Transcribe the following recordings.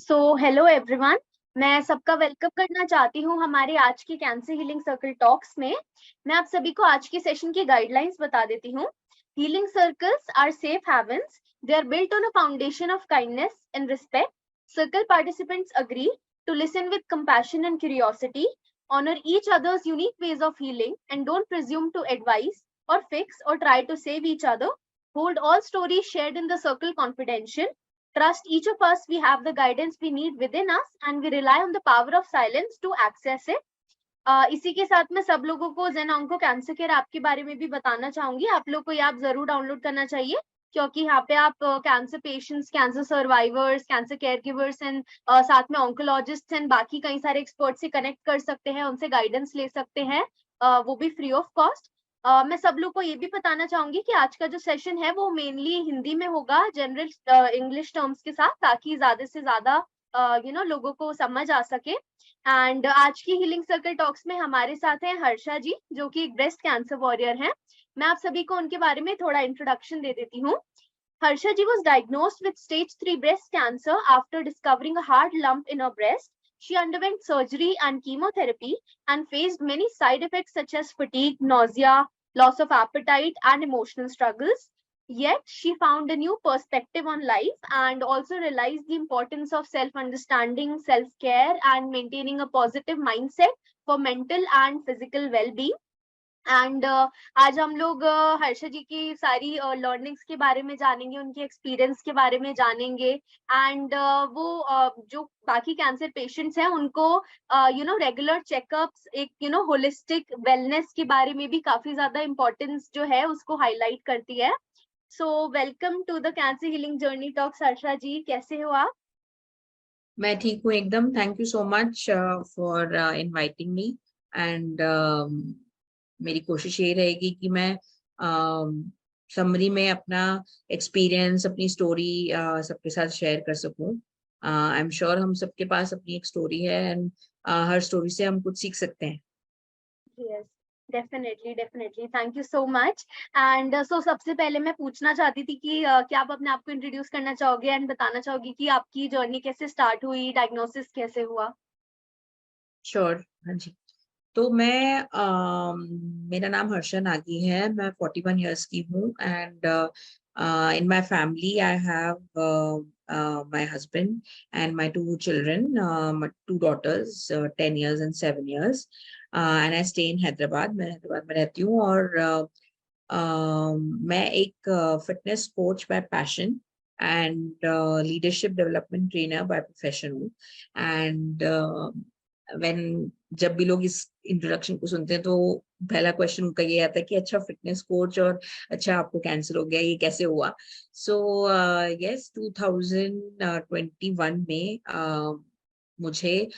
Hello everyone. मैं सबका welcome करना चाहती हूँ हमारे आज की कैंसर हीलिंग सर्कल टॉक्स में। मैं आप सभी को आज के सेशन की गाइडलाइंस बता देती हूँ। Healing circles are safe havens. They are built on a foundation of kindness and respect. Circle participants agree to listen with compassion and curiosity, honor each other's unique ways of healing, and don't presume to advise or fix or try to save each other. Hold all stories shared in the circle confidential. Trust each of us, we have the guidance we need within us, and we rely on the power of silence to access it. इसी के साथ में सब लोगों को जेन onco cancer care app के बारे में भी बताना चाहूंगी। आप लोग को ये ऐप जरूर डाउनलोड करना चाहिए, क्योंकि यहाँ पे आप cancer patients, cancer survivors, cancer care givers and साथ में ऑन्कोलॉजिस्ट एंड बाकी कई सारे एक्सपर्ट से कनेक्ट कर सकते हैं, उनसे गाइडेंस ले सकते हैं, वो भी फ्री ऑफ कॉस्ट। मैं सब लोग को ये भी बताना चाहूंगी कि आज का जो सेशन है वो मेनली हिंदी में होगा, जनरल इंग्लिश टर्म्स के साथ, ताकि ज्यादा से ज्यादा लोगों को समझ आ सके। एंड आज की हीलिंग सर्कल टॉक्स में हमारे साथ हैं हर्षा जी, जो कि एक ब्रेस्ट कैंसर वॉरियर हैं। मैं आप सभी को उनके बारे में थोड़ा इंट्रोडक्शन दे देती हूँ। Harsha ji was diagnosed with stage 3 breast cancer after discovering a hard lump in her breast. She underwent surgery and chemotherapy and faced many side effects such as fatigue, nausea, loss of appetite, and emotional struggles. Yet, she found a new perspective on life and also realized the importance of self understanding, self care, and maintaining a positive mindset for mental and physical well being. And आज हम लोग हर्षा जी की सारी learnings के बारे में जानेंगे, उनके एक्सपीरियंस के बारे में जानेंगे। एंड वो जो बाकी कैंसर पेशेंट्स हैं उनको रेगुलर चेकअप्स, एक होलिस्टिक वेलनेस के बारे में भी काफी ज्यादा इम्पोर्टेंस जो है उसको हाईलाइट करती है। So welcome to the cancer healing journey talks. Harsha ji, कैसे हो आप? मैं ठीक हूँ एकदम। Thank you so much for inviting me and मेरी कोशिश ये रहेगी कि मैं समरी में अपना एक्सपीरियंस, अपनी स्टोरी सबके साथ शेयर कर सकूं। आई एम श्योर हम सबके पास अपनी एक स्टोरी है एंड हर स्टोरी से हम कुछ सीख सकते हैं। Yes, definitely definitely, thank you so much. And so सबसे पहले मैं पूछना चाहती थी कि क्या आप अपने आप को इंट्रोड्यूस करना चाहोगे एंड बताना चाहोगे कि आपकी जर्नी कैसे स्टार्ट हुई, डायग्नोसिस कैसे हुआ? श्योर, हाँ जी। तो मेरा नाम हर्षा नागी है। मैं 41 ईयर्स की हूँ and in my family I have my husband and my two children, my two daughters, 10 years and 7 years. And I stay in Hyderabad. मैं हैदराबाद में रहती हूँ और मैं एक fitness coach bye passion and leadership development trainer by profession हूँ। And when जब भी लोग इस इंट्रोडक्शन को सुनते हैं तो पहला क्वेश्चन उनका ये आता है कि अच्छा, फिटनेस कोच और अच्छा आपको कैंसर हो गया, ये कैसे हुआ? सो यस, 2021 में मुझे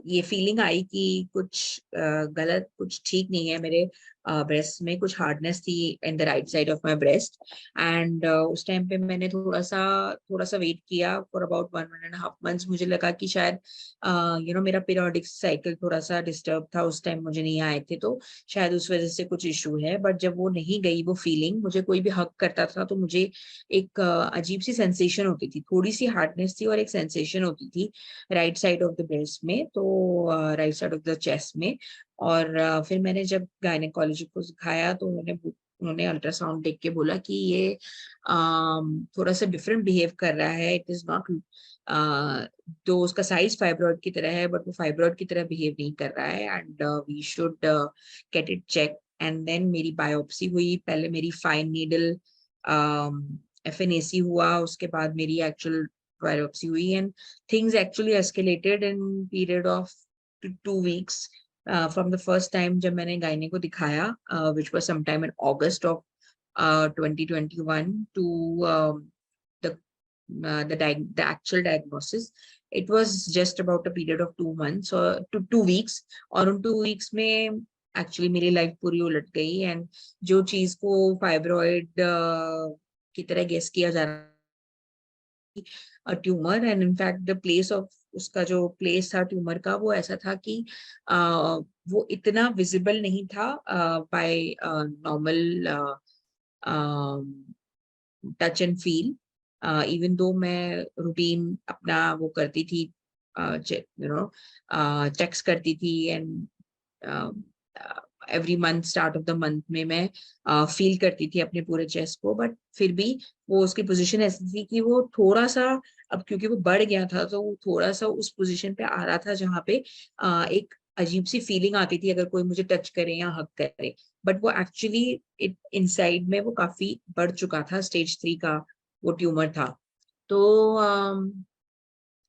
ये फीलिंग आई कि कुछ गलत, कुछ ठीक नहीं है मेरे ब्रेस्ट में। कुछ हार्डनेस थी in the right side of my breast and उस टाइम पे मैंने थोड़ा सा वेट किया फॉर अबाउट 1.5 मंथ्स। मुझे लगा कि शायद मेरा पीरियोडिक साइकिल थोड़ा सा डिस्टर्ब था उस टाइम, मुझे नहीं आए थे, तो शायद उस वजह से कुछ इशू है। बट जब वो नहीं गई वो फीलिंग, मुझे कोई भी हक करता था तो मुझे एक अजीब सी सेंसेशन होती थी, थोड़ी सी हार्डनेस थी और एक सेंसेशन होती थी right side of the breast में, तो right side of the chest में। और फिर मैंने जब गायनेकोलॉजी को दिखाया तो उन्होंने अल्ट्रासाउंड देख के बोला कि ये थोड़ा सा डिफरेंट बिहेव कर रहा है। इट इज नॉट, तो उसका साइज फाइब्रॉइड की तरह है बट वो फाइब्रॉइड की तरह बिहेव नहीं कर रहा है and we should get it check. And then मेरी बायोप्सी हुई। पहले मेरी फाइन नीडल FNAC हुआ, उसके बाद मेरी एक्चुअल बायोप्सी हुई and things actually escalated in period of 2 weeks from the first time जब मैंने गायने को दिखाया, which was sometime in August of 2021 to the actual diagnosis. It was just about a period of 2 months or 2 weeks, और उन 2 weeks में actually मेरी life पूरी उलट गई एंड जो चीज को फाइब्रॉइड की तरह गेस किया जा रहा, tumour, and in fact the place of उसका जो प्लेस था ट्यूमर का वो ऐसा था कि वो इतना विजिबल नहीं था by normal touch and feel. Even though मैं रूटीन अपना वो करती थी, चेक्स करती थी, and every month start of the month में मैं फील करती थी अपने पूरे चेस्ट को, बट फिर भी वो उसकी पोजीशन ऐसी थी कि वो थोड़ा सा, अब क्योंकि वो बढ़ गया था तो वो थोड़ा सा उस पोजीशन पे आ रहा था जहाँ पे एक अजीब सी फीलिंग आती थी अगर कोई मुझे टच करे या हक करे, बट वो एक्चुअली इनसाइड में वो काफी बढ़ चुका था, स्टेज 3 का वो ट्यूमर था। तो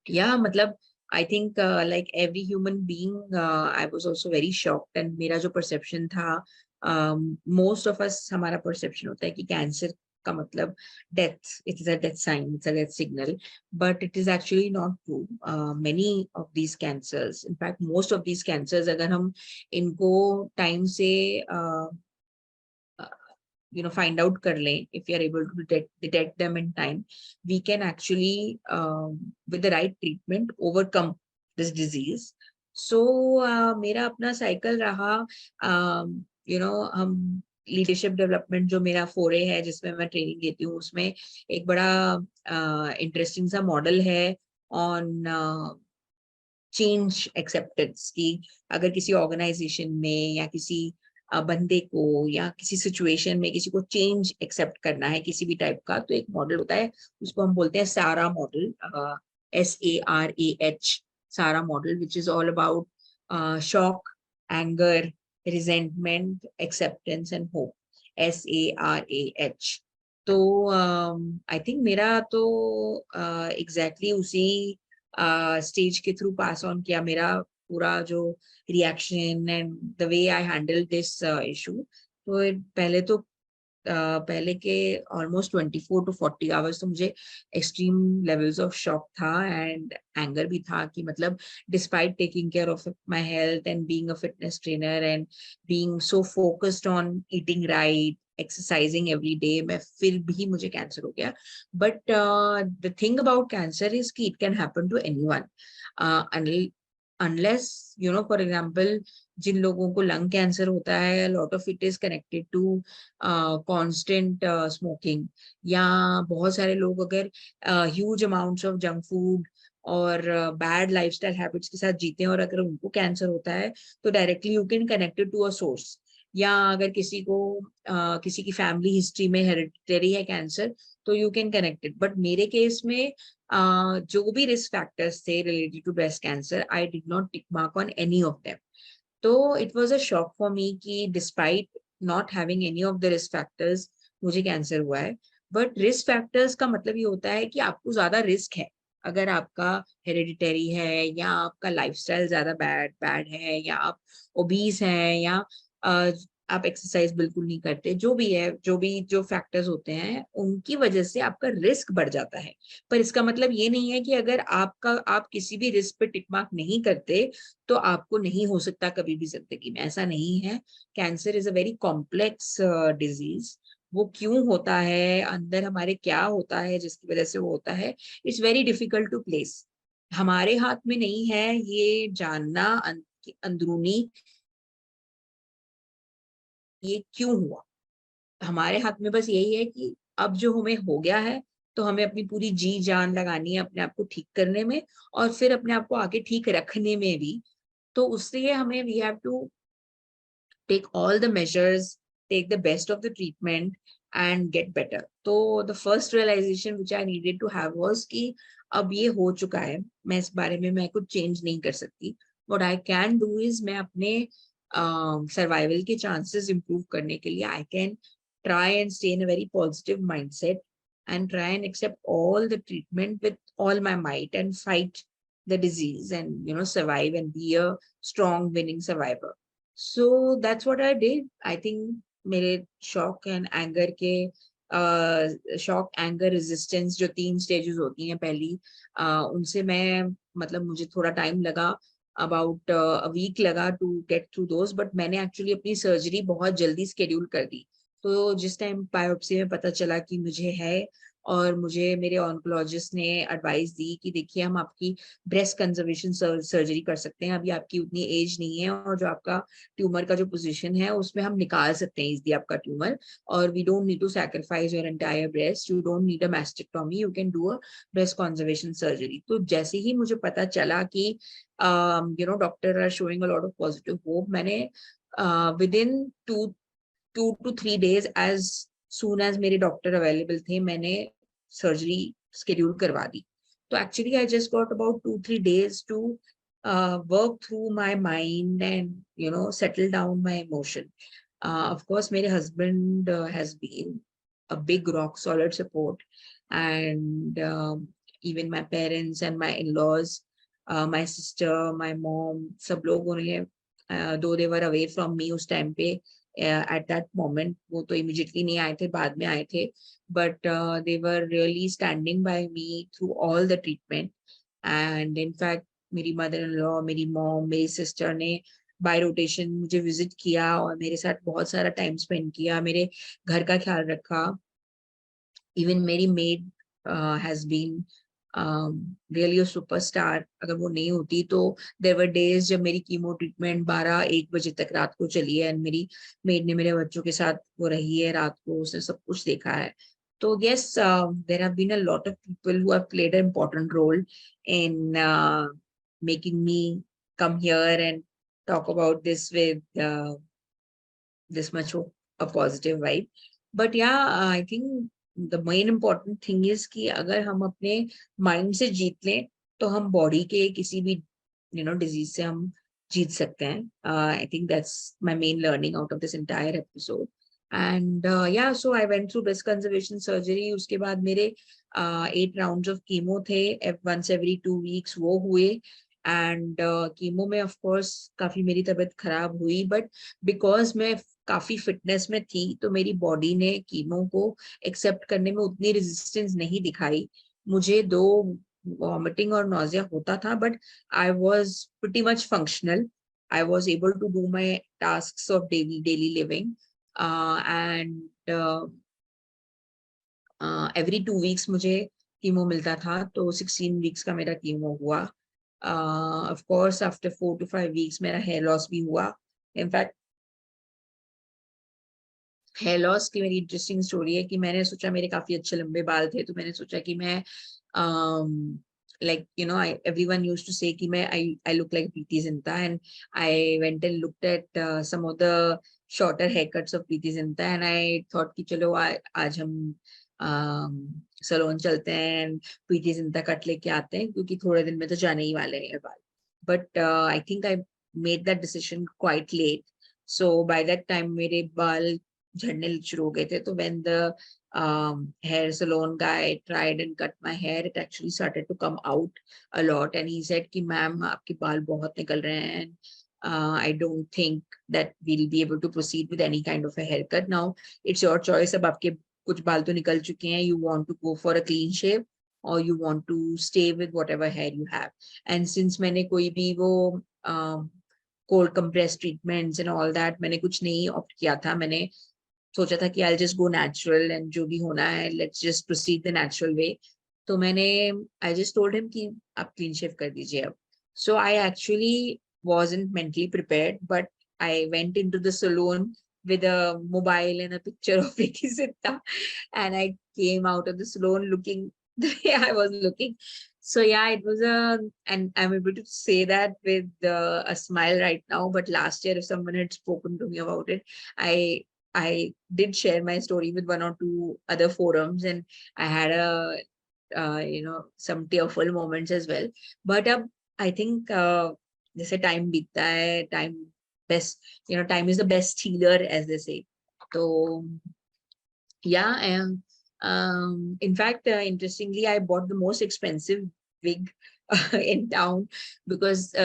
या मतलब I think like every human being I was also very shocked, and मेरा जो परसेप्शन था, मोस्ट ऑफ अस, हमारा परसेप्शन होता है कि कैंसर का मतलब death, it is a death sign, it's a death signal, but it is actually not true. Many of these cancers, in fact most of these cancers, अगर हम इनको टाइम से find out कर लें, if you are able to detect them in time, we can actually with the right treatment overcome this disease. So मेरा अपना cycle रहा, हम लीडरशिप डेवलपमेंट जो मेरा फोरे है जिसमें मैं ट्रेनिंग देती हूँ, उसमें एक बड़ा इंटरेस्टिंग सा मॉडल है ऑन चेंज एक्सेप्टेंस, की अगर किसी ऑर्गेनाइजेशन में या किसी बंदे को या किसी सिचुएशन में किसी को चेंज एक्सेप्ट करना है किसी भी टाइप का, तो एक मॉडल होता है, उसको हम बोलते हैं सारा मॉडल, SARAH, सारा model, which is all about shock, anger, resentment, acceptance and hope, SARAH। तो आई थिंक मेरा तो एग्जैक्टली उसी स्टेज के थ्रू पास ऑन किया मेरा पूरा जो reaction and the way I handle this issue. तो पहले के ऑलमोस्ट 24 to 40 आवर्स तो मुझे एक्सट्रीम लेवल्स ऑफ शॉक था एंड एंगर भी था, कि मतलब despite taking care of my health and being a fitness trainer and being so focused on eating right, exercising every day, मैं फिर भी मुझे कैंसर हो गया। But the thing about cancer is कि it can happen to anyone, unless for example, जिन लोगों को लंग कैंसर होता है, lot of it is connected to constant smoking, या बहुत सारे लोग अगर huge amounts of junk food और बैड लाइफस्टाइल हैबिट्स के साथ जीते हैं और अगर उनको कैंसर होता है तो directly you can connected to a source. या अगर किसी को किसी की फैमिली हिस्ट्री में हेरिडिटरी है कैंसर, तो यू कैन कनेक्टेड, बट मेरे केस में जो भी रिस्क फैक्टर्स थे related to breast cancer, I did not tick mark on any of them. तो it was a shock for me कि despite not having any of the risk factors मुझे cancer हुआ है। But risk factors का मतलब ये होता है कि आपको ज्यादा रिस्क है, अगर आपका हेरिडिटरी है, या आपका लाइफस्टाइल ज्यादा बैड है, या आप ओबीस हैं, या आप एक्सरसाइज बिल्कुल नहीं करते, जो भी है, जो फैक्टर्स होते हैं उनकी वजह से आपका रिस्क बढ़ जाता है। पर इसका मतलब ये नहीं है कि अगर आप किसी भी रिस्क पे टिक मार्क नहीं करते तो आपको नहीं हो सकता कभी भी जिंदगी में, ऐसा नहीं है। Cancer is a very complex disease. वो क्यों होता है, अंदर हमारे क्या होता है जिसकी वजह से वो होता है, it's very difficult to place. हमारे हाथ में नहीं है ये जानना अंदरूनी ये क्यों हुआ। हमारे हाथ में बस यही है कि अब जो हमें हो गया है तो हमें अपनी पूरी जी जान लगानी है अपने आप को ठीक करने में, और फिर अपने आप को आगे ठीक रखने में भी। तो उससे हमें we have to take all the measures, take the best of the treatment and get better. तो the first realization which I needed to have was कि अब ये हो चुका है, मैं इस बारे में मैं कुछ change नहीं कर सकती। What I can do is मैं अपने survival के chances improve करने के लिए I can try and stay in a very positive mindset and try and accept all the treatment with all my might and fight the disease and survive and be a strong winning survivor. So that's what I did. I think मेरे shock and anger के shock anger resistance जो 3 stages होती हैं पहली, उनसे मैं मतलब मुझे थोड़ा टाइम लगा, अबाउट अ वीक लगा to get through those, but मैंने एक्चुअली अपनी सर्जरी बहुत जल्दी स्केड्यूल कर दी। तो जिस टाइम बायोप्सी में पता चला कि मुझे है और मुझे मेरे ऑन्कोलॉजिस्ट ने एडवाइस दी कि देखिए हम आपकी ब्रेस्ट कंजर्वेशन सर्जरी कर सकते हैं, अभी आपकी उतनी एज नहीं है और जो आपका ट्यूमर का जो पोजीशन है उसमें हम निकाल सकते हैं इजली आपका ट्यूमर, और we don't need to sacrifice your entire breast, you don't need a mastectomy, you can do a breast conservation surgery. तो जैसे ही मुझे पता चला कि doctor are showing a lot of positive hope, मैंने within 2 to 3 days as soon as मेरे doctor available थे, मैंने सर्जरी शेड्यूल करवा दी। तो actually I just got about 2-3 days to work through my mind and settle down my emotion. Of course मेरे husband has been a big rock solid support, and even my parents and my in-laws, my sister, my mom, सब लोगों ने though they were away from me उस time पे at that moment, वो तो immediately नहीं आए थे, बाद में आए थे, but they were really standing by me through all the treatment. And in fact मेरी मदर इन लॉ, मेरी मॉम, मेरी सिस्टर ने बाय रोटेशन मुझे विजिट किया और मेरे साथ बहुत सारा टाइम स्पेंड किया, मेरे घर का ख्याल रखा। इवन मेरी maid has been really a superstar. अगर वो नहीं होती तो देयर वर डेज जब मेरी कीमो ट्रीटमेंट 12-1 बजे तक रात को चली है, एंड मेरी मेड ने मेरे बच्चों के साथ वो रही है रात को, उसने सब कुछ देखा है। तो yes, there have been a lot of people who have played an important role in making me come here and talk about this with this much of a positive vibe. But yeah, I think the main important thing is कि अगर हम अपने mind से जीत लें तो हम body के किसी भी disease से हम जीत सकते हैं. I think that's my main learning out of this entire episode. And yeah, so I went through breast conservation surgery. उसके बाद मेरे 8 rounds of chemo थे, once every 2 weeks वो हुए. एंड कीमो में ऑफ कोर्स काफी मेरी तबीयत खराब हुई, बट बिकॉज मैं काफी फिटनेस में थी तो मेरी बॉडी ने कीमो को एक्सेप्ट करने में उतनी रेजिस्टेंस नहीं दिखाई। मुझे दो वॉमिटिंग और नोजिया होता था, but I was pretty much functional, I was able to do my tasks of daily living, and every 2 weeks मुझे कीमो मिलता था, तो 16 वीक्स का मेरा कीमो हुआ। Of course after 4 to 5 weeks मेरा हेयर लॉस भी हुआ। इनफैक्ट हेयर लॉस की मेरी इंटरेस्टिंग स्टोरी है कि मैंने सोचा, मेरे काफी अच्छे लंबे बाल थे, तो मैंने सोचा कि मैं like everyone used to say कि मैं I look like Preeti Zinta, and I went and looked at some of the shorter haircuts of Preeti Zinta, and I thought कि चलो आज हम सलोन चलते हैं, प्रीति जिंटा कट लेके आते हैं, क्योंकि थोड़े दिन में तो जाने ही वाले हैं बाल। But I think I made that decision quite late, so by that time मेरे बाल झड़ने शुरू हो गए थे। तो when the hair salon guy tried and cut my hair, it actually started to come out a lot, and he said कि ma'am आपके बाल बहुत निकल रहे हैं, and I don't think that we'll be able to proceed with any kind of a haircut. Now it's your choice, अब आपके कुछ बाल तो निकल चुके हैं, you want to go for a clean shave or you want to stay with whatever hair you have. And since मैंने कोई भी वो cold compress treatments and all that मैंने कुछ नहीं opt किया था, मैंने सोचा था कि I'll just go natural and जो भी होना है let's just proceed the natural way. तो मैंने I just told him कि आप clean shave कर दीजिए अब. So I actually wasn't mentally prepared, but I went into the salon with a mobile and a picture of Preeti Zinta, and I came out of the salon looking the way I was looking. So yeah, it was and I'm able to say that with a smile right now. But last year, if someone had spoken to me about it, I did share my story with 1 or 2 other forums, and I had a some tearful moments as well. But I think जैसे time बीतता है, time is the best healer, as they say. So yeah, and in fact, interestingly, I bought the most expensive wig in town, because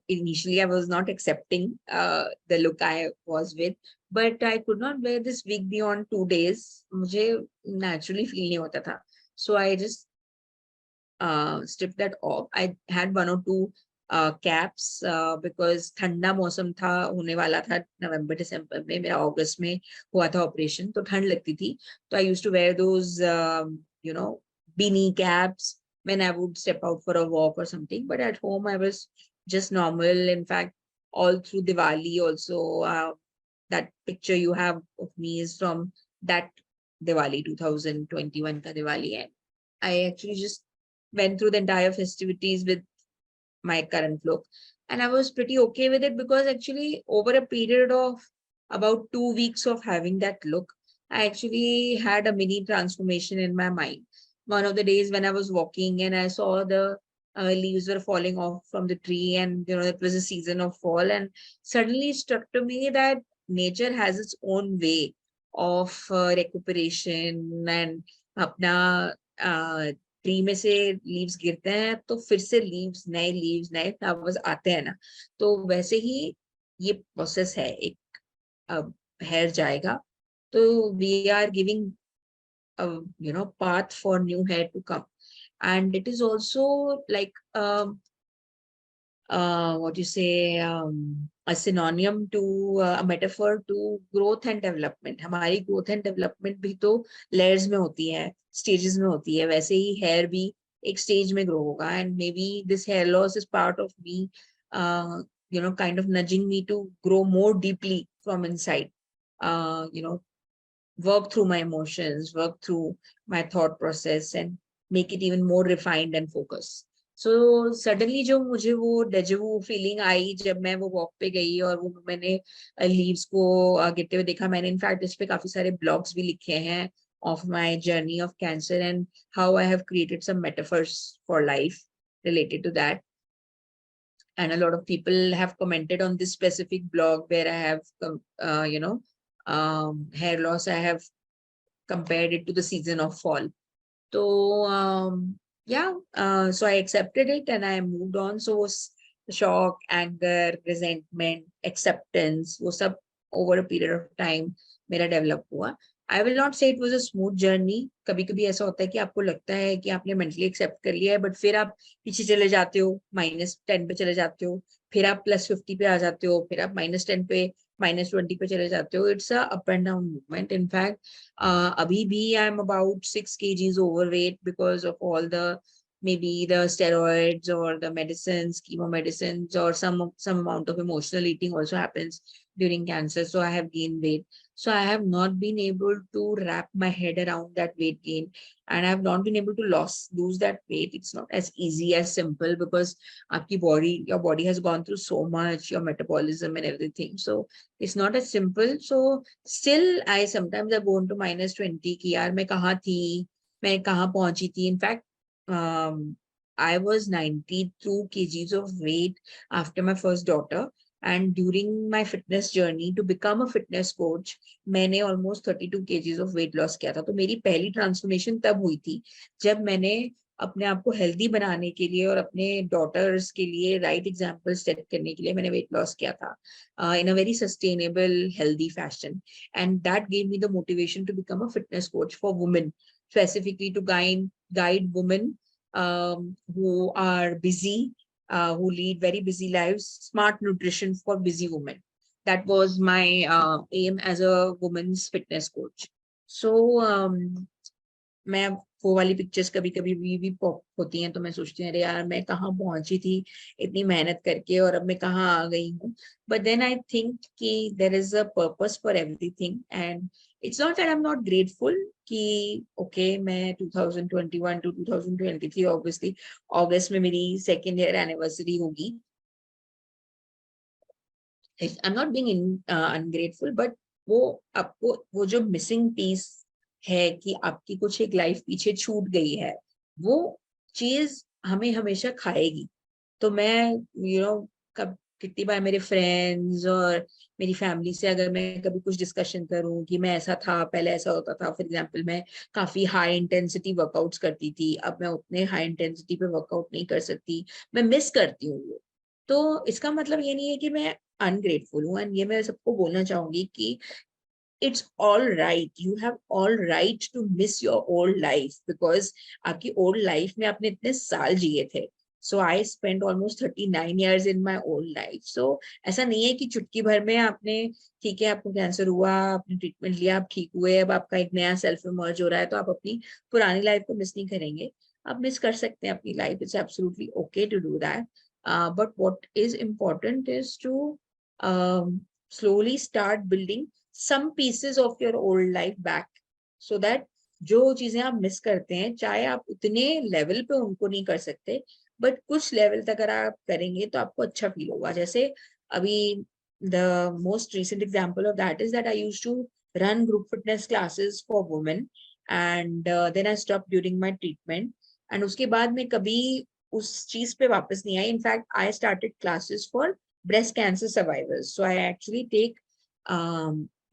initially I was not accepting the look I was with, but I could not wear this wig beyond 2 days. मुझे naturally feel नहीं होता था, so I just stripped that off. I had 1 or 2 caps because ठंडा मौसम था, होने वाला था नवंबर दिसंबर में, मेरा अगस्त में हुआ था ऑपरेशन, तो ठंड लगती थी। तो I use to wear those you know beanie caps when I would step out for a walk or something. But at home, I was just normal. In fact, all through Diwali also, that picture you have of me is from that Diwali, 2021 ka Diwali. And I actually just went through the entire festivities with my current look. And I was pretty okay with it because actually over a period of about 2 weeks of having that look, I actually had a mini transformation in my mind. One of the days when I was walking and I saw the leaves were falling off from the tree, and it was a season of fall, and suddenly it struck to me that nature has its own way of recuperation, and apna tree में से leaves गिरते हैं तो फिर से leaves नए flowers आते हैं ना, तो वैसे ही ये प्रोसेस है। एक हेयर जाएगा तो we are giving path for new hair to come, and it is also like what you say, a synonym to a metaphor to growth and development. हमारी growth and development भी तो layers में होती है, stages में होती है, वैसे ही hair भी एक stage में grow होगा, and maybe this hair loss is part of me, kind of nudging me to grow more deeply from inside, work through my emotions, work through my thought process, and make it even more refined and focused. So suddenly जो मुझे वो डेजवू feeling आई जब मैं वो walk पे गई और वो मैंने लीव्स को गिरते हुए देखा। मैंने इनफैक्ट इस पे काफी सारे ब्लॉग्स भी लिखे हैं of my journey of cancer and how I have created some metaphors for life related to that. And a lot of people have commented on this specific blog where I have, hair loss. I have compared it to the season of fall. So so I accepted it and I moved on. So shock, anger, resentment, acceptance, वो सब over a period of time मेरा develop हुआ. I will not say it was a smooth journey. कभी कभी ऐसा होता है कि आपको लगता है कि आपने mentally accept कर लिया है, but फिर आप पीछे चले जाते हो, -10 पे चले जाते हो, फिर आप +50 पे आ जाते हो, फिर आप -10 पे -20 पे चले जाते हो. It's a up and down movement. In fact, abhi bhi I'm about 6 kgs overweight because of all the maybe the steroids or the medicines, chemo medicines, or some amount of emotional eating also happens during cancer. So I have gained weight. So I have not been able to wrap my head around that weight gain, and I have not been able to lose that weight. It's not as easy as simple because your body has gone through so much, your metabolism and everything. So it's not as simple. So still I sometimes I go into -20 कि यार मैं कहाँ थी, मैं कहाँ पहुंची थी. In fact, I was 92 kgs of weight after my first daughter. And during my fitness journey to become a fitness coach, मैंने almost 32 kgs of weight loss किया था. तो मेरी पहली transformation तब हुई थी जब मैंने अपने आप को हेल्दी बनाने के लिए और अपने डॉटर्स के लिए राइट एग्जाम्पल सेट करने के लिए मैंने वेट लॉस किया था in a very sustainable healthy fashion. And that gave me the motivation to become a fitness coach for women, specifically to guide women who are busy, who lead very busy lives, smart nutrition for busy women. That was my aim as a women's fitness coach. So मैं वो वाली pictures कभी कभी भी pop होती हैं तो मैं सोचती हूँ अरे यार मैं कहाँ पहुंची थी इतनी मेहनत करके और अब मैं कहाँ आ गई हूँ. बट देन आई थिंक कि there is a purpose for everything, and it's not that I am not grateful कि ओके मैं 2021 टू 2023 ऑब्वियसली अगस्त में मेरी सेकेंड ईयर एनिवर्सरी होगी. आई am not being ungrateful, but वो आपको वो जो मिसिंग पीस है कि आपकी कुछ एक लाइफ पीछे छूट गई है, वो चीज हमें हमेशा खाएगी. तो मैं कब कितनी बार मेरे फ्रेंड्स और मेरी फैमिली से अगर मैं कभी कुछ डिस्कशन करूं कि मैं ऐसा था, पहले ऐसा होता था, फॉर एग्जांपल मैं काफी हाई इंटेंसिटी वर्कआउट्स करती थी, अब मैं उतने हाई इंटेंसिटी पे वर्कआउट नहीं कर सकती, मैं मिस करती हूँ वो. तो इसका मतलब ये नहीं है कि मैं अनग्रेटफुल हूँ, एंड ये मैं सबको बोलना चाहूंगी कि it's all right, you have all right to miss your old life because आपकी old life में आपने इतने साल जिए थे. So I spent almost 39 years in my old life. So ऐसा नहीं है कि चुटकी भर में आपने, ठीक है आपको कैंसर हुआ, आपने ट्रीटमेंट लिया, आप ठीक हुए, अब आपका एक नया सेल्फ इमर्ज हो रहा है तो आप अपनी पुरानी लाइफ को मिस नहीं करेंगे। आप मिस कर सकते हैं अपनी life, it's absolutely okay to do that, but what is important is to slowly start building some pieces of your old life back, so that जो चीजें आप मिस करते हैं, चाहे आप उतने लेवल पे उनको नहीं कर सकते, बट कुछ लेवल तक अगर आप करेंगे तो आपको अच्छा फील होगा। जैसे अभी the most recent example of that is that I used to run group fitness classes for women, and then I stop during my treatment, and उसके बाद मैं कभी उस चीज पे वापस नहीं आई। In fact I started classes for breast cancer survivors. So I actually take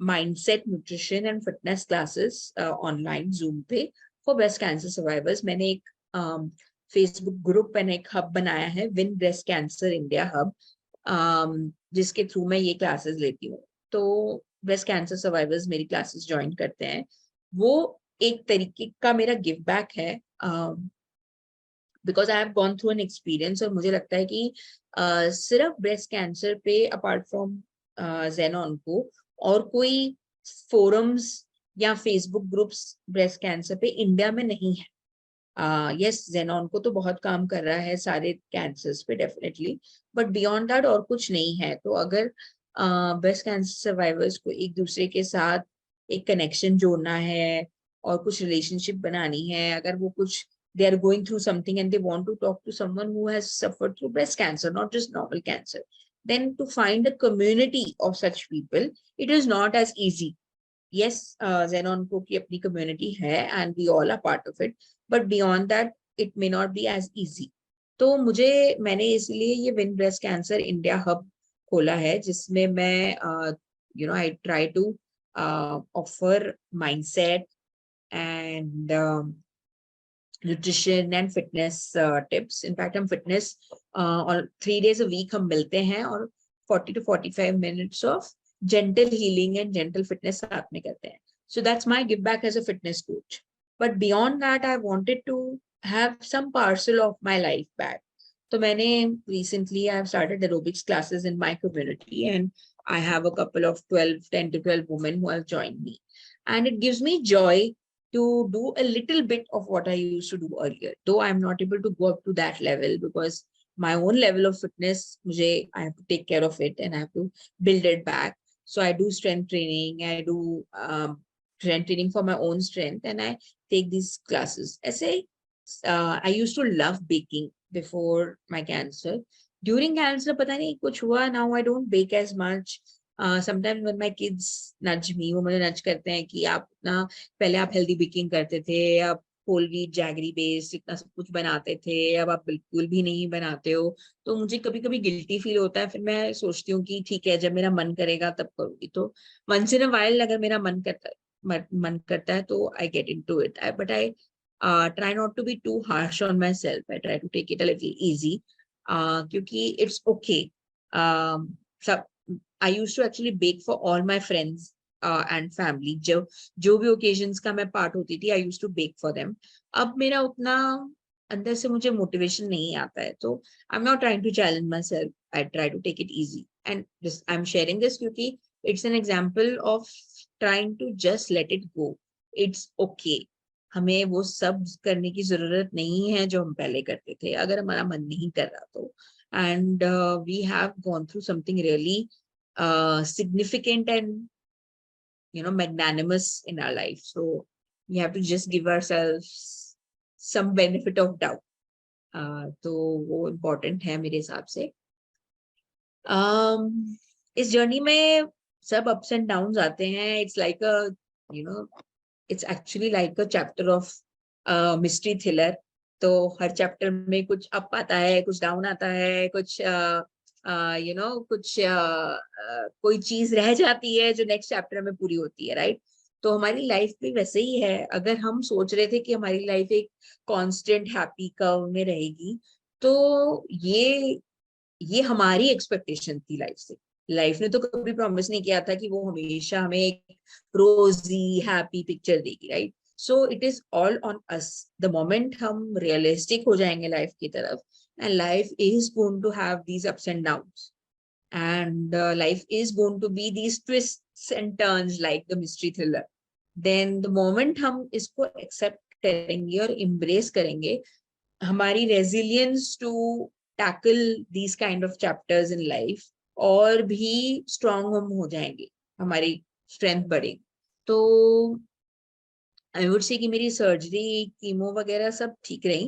mindset, nutrition and fitness classes online Zoom पे for breast cancer survivors. मैंने एक Facebook ग्रुप एंड एक हब बनाया है, win breast cancer India hub, जिसके through मैं ये classes लेती हूँ। तो ब्रेस्ट कैंसर सर्वाइवर्स मेरी क्लासेस ज्वाइन करते हैं, वो एक तरीके का मेरा गिव बैक है, because I have gone through an experience. और मुझे लगता है कि सिर्फ ब्रेस्ट कैंसर पे अपार्ट फ्रॉम जेनॉन को और कोई फोरम्स या फेसबुक ग्रुप्स ब्रेस्ट कैंसर पे इंडिया में नहीं है। यस, जेनॉन को तो बहुत काम कर रहा है सारे कैंसर्स पे डेफिनेटली, बट बियॉन्ड दैट और कुछ नहीं है। तो अगर ब्रेस्ट कैंसर सर्वाइवर्स को एक दूसरे के साथ एक कनेक्शन जोड़ना है और कुछ रिलेशनशिप बनानी है, अगर वो कुछ they are going through something and they want to talk to someone who has suffered through breast cancer, not just normal cancer, then to find a community of such people, it is not as easy. Yes, Zenon को की अपनी community है and we all are part of it, but beyond that it may not be as easy. तो मैंने इसलिए ये win breast cancer India hub खोला है, जिसमें मैं I try to offer mindset and nutrition and fitness tips. In fact हम fitness और 3 days a week हम मिलते हैं और 40 to 45 minutes of gentle healing and gentle fitness साथ में करते हैं। So that's my give back as a fitness coach, but beyond that I wanted to have some parcel of my life back. तो मैंने recently I have started aerobics classes in my community, and I have a couple of 10 to 12 women who have joined me, and it gives me joy to do a little bit of what I used to do earlier, though I'm not able to go up to that level because my own level of fitness, I have to take care of it and I have to build it back. So I do strength training, I do strength training for my own strength, and I take these classes. I used to love baking before my cancer. During cancer, पता नहीं कुछ हुआ, now I don't bake as much. Sometimes when my kids nudge me, वो मुझे nudge करते हैं कि आप ना पहले आप हेल्दी बेकिंग करते थे, आप होल व्हीट जैगरी बेस्ड इतना सब कुछ बनाते थे, अब आप बिल्कुल भी नहीं बनाते हो। तो मुझे कभी कभी गिल्टी फील होता है, फिर मैं सोचती हूँ कि ठीक है जब मेरा मन करेगा तब करूंगी। तो वंस इन अ वाइल अगर मेरा मन करता है तो I get into it, but I try not to be too harsh on my self, I try to take it a little easy, क्योंकि इट्स ओके। सब I used to actually bake for all my friends and family. जो भी occasions का मैं part होती थी, I used to bake for them. अब मेरा उतना अंदर से मुझे motivation नहीं आता है, तो I'm not trying to challenge myself. I try to take it easy. And I'm sharing this क्योंकि it's an example of trying to just let it go. It's okay. हमें वो सब करने की जरूरत नहीं है जो हम पहले करते थे, अगर हमारा मन नहीं कर रहा तो। And we have gone through something really significant and magnanimous in our life, so we have to just give ourselves some benefit of doubt. तो वो important है मेरे हिसाब से। इस जर्नी में सब ups and downs आते हैं। It's like it's actually like a chapter of mystery thriller. तो हर चैप्टर में कुछ अप आता है, कुछ डाउन आता है, कुछ कुछ कोई चीज रह जाती है जो नेक्स्ट चैप्टर में पूरी होती है, राइट? तो हमारी लाइफ भी वैसे ही है। अगर हम सोच रहे थे कि हमारी लाइफ एक कांस्टेंट हैप्पी कर्व में रहेगी, तो ये हमारी एक्सपेक्टेशन थी लाइफ से। लाइफ ने तो कभी प्रॉमिस नहीं किया था कि वो हमेशा हमें एक रोजी हैप्पी पिक्चर देगी, right? So it is all on us. The moment हम realistic हो जाएंगे life की तरफ, and life is going to have these ups and downs, and life is going to be these twists and turns like the mystery thriller, then the moment हम इसको accept करेंगे और embrace करेंगे, हमारी resilience to tackle these kind of chapters in life और भी strong हम हो जाएंगे, हमारी strength बढ़ेगी. तो आई वुड से कि मेरी सर्जरी, कीमो वगैरह सब ठीक रही.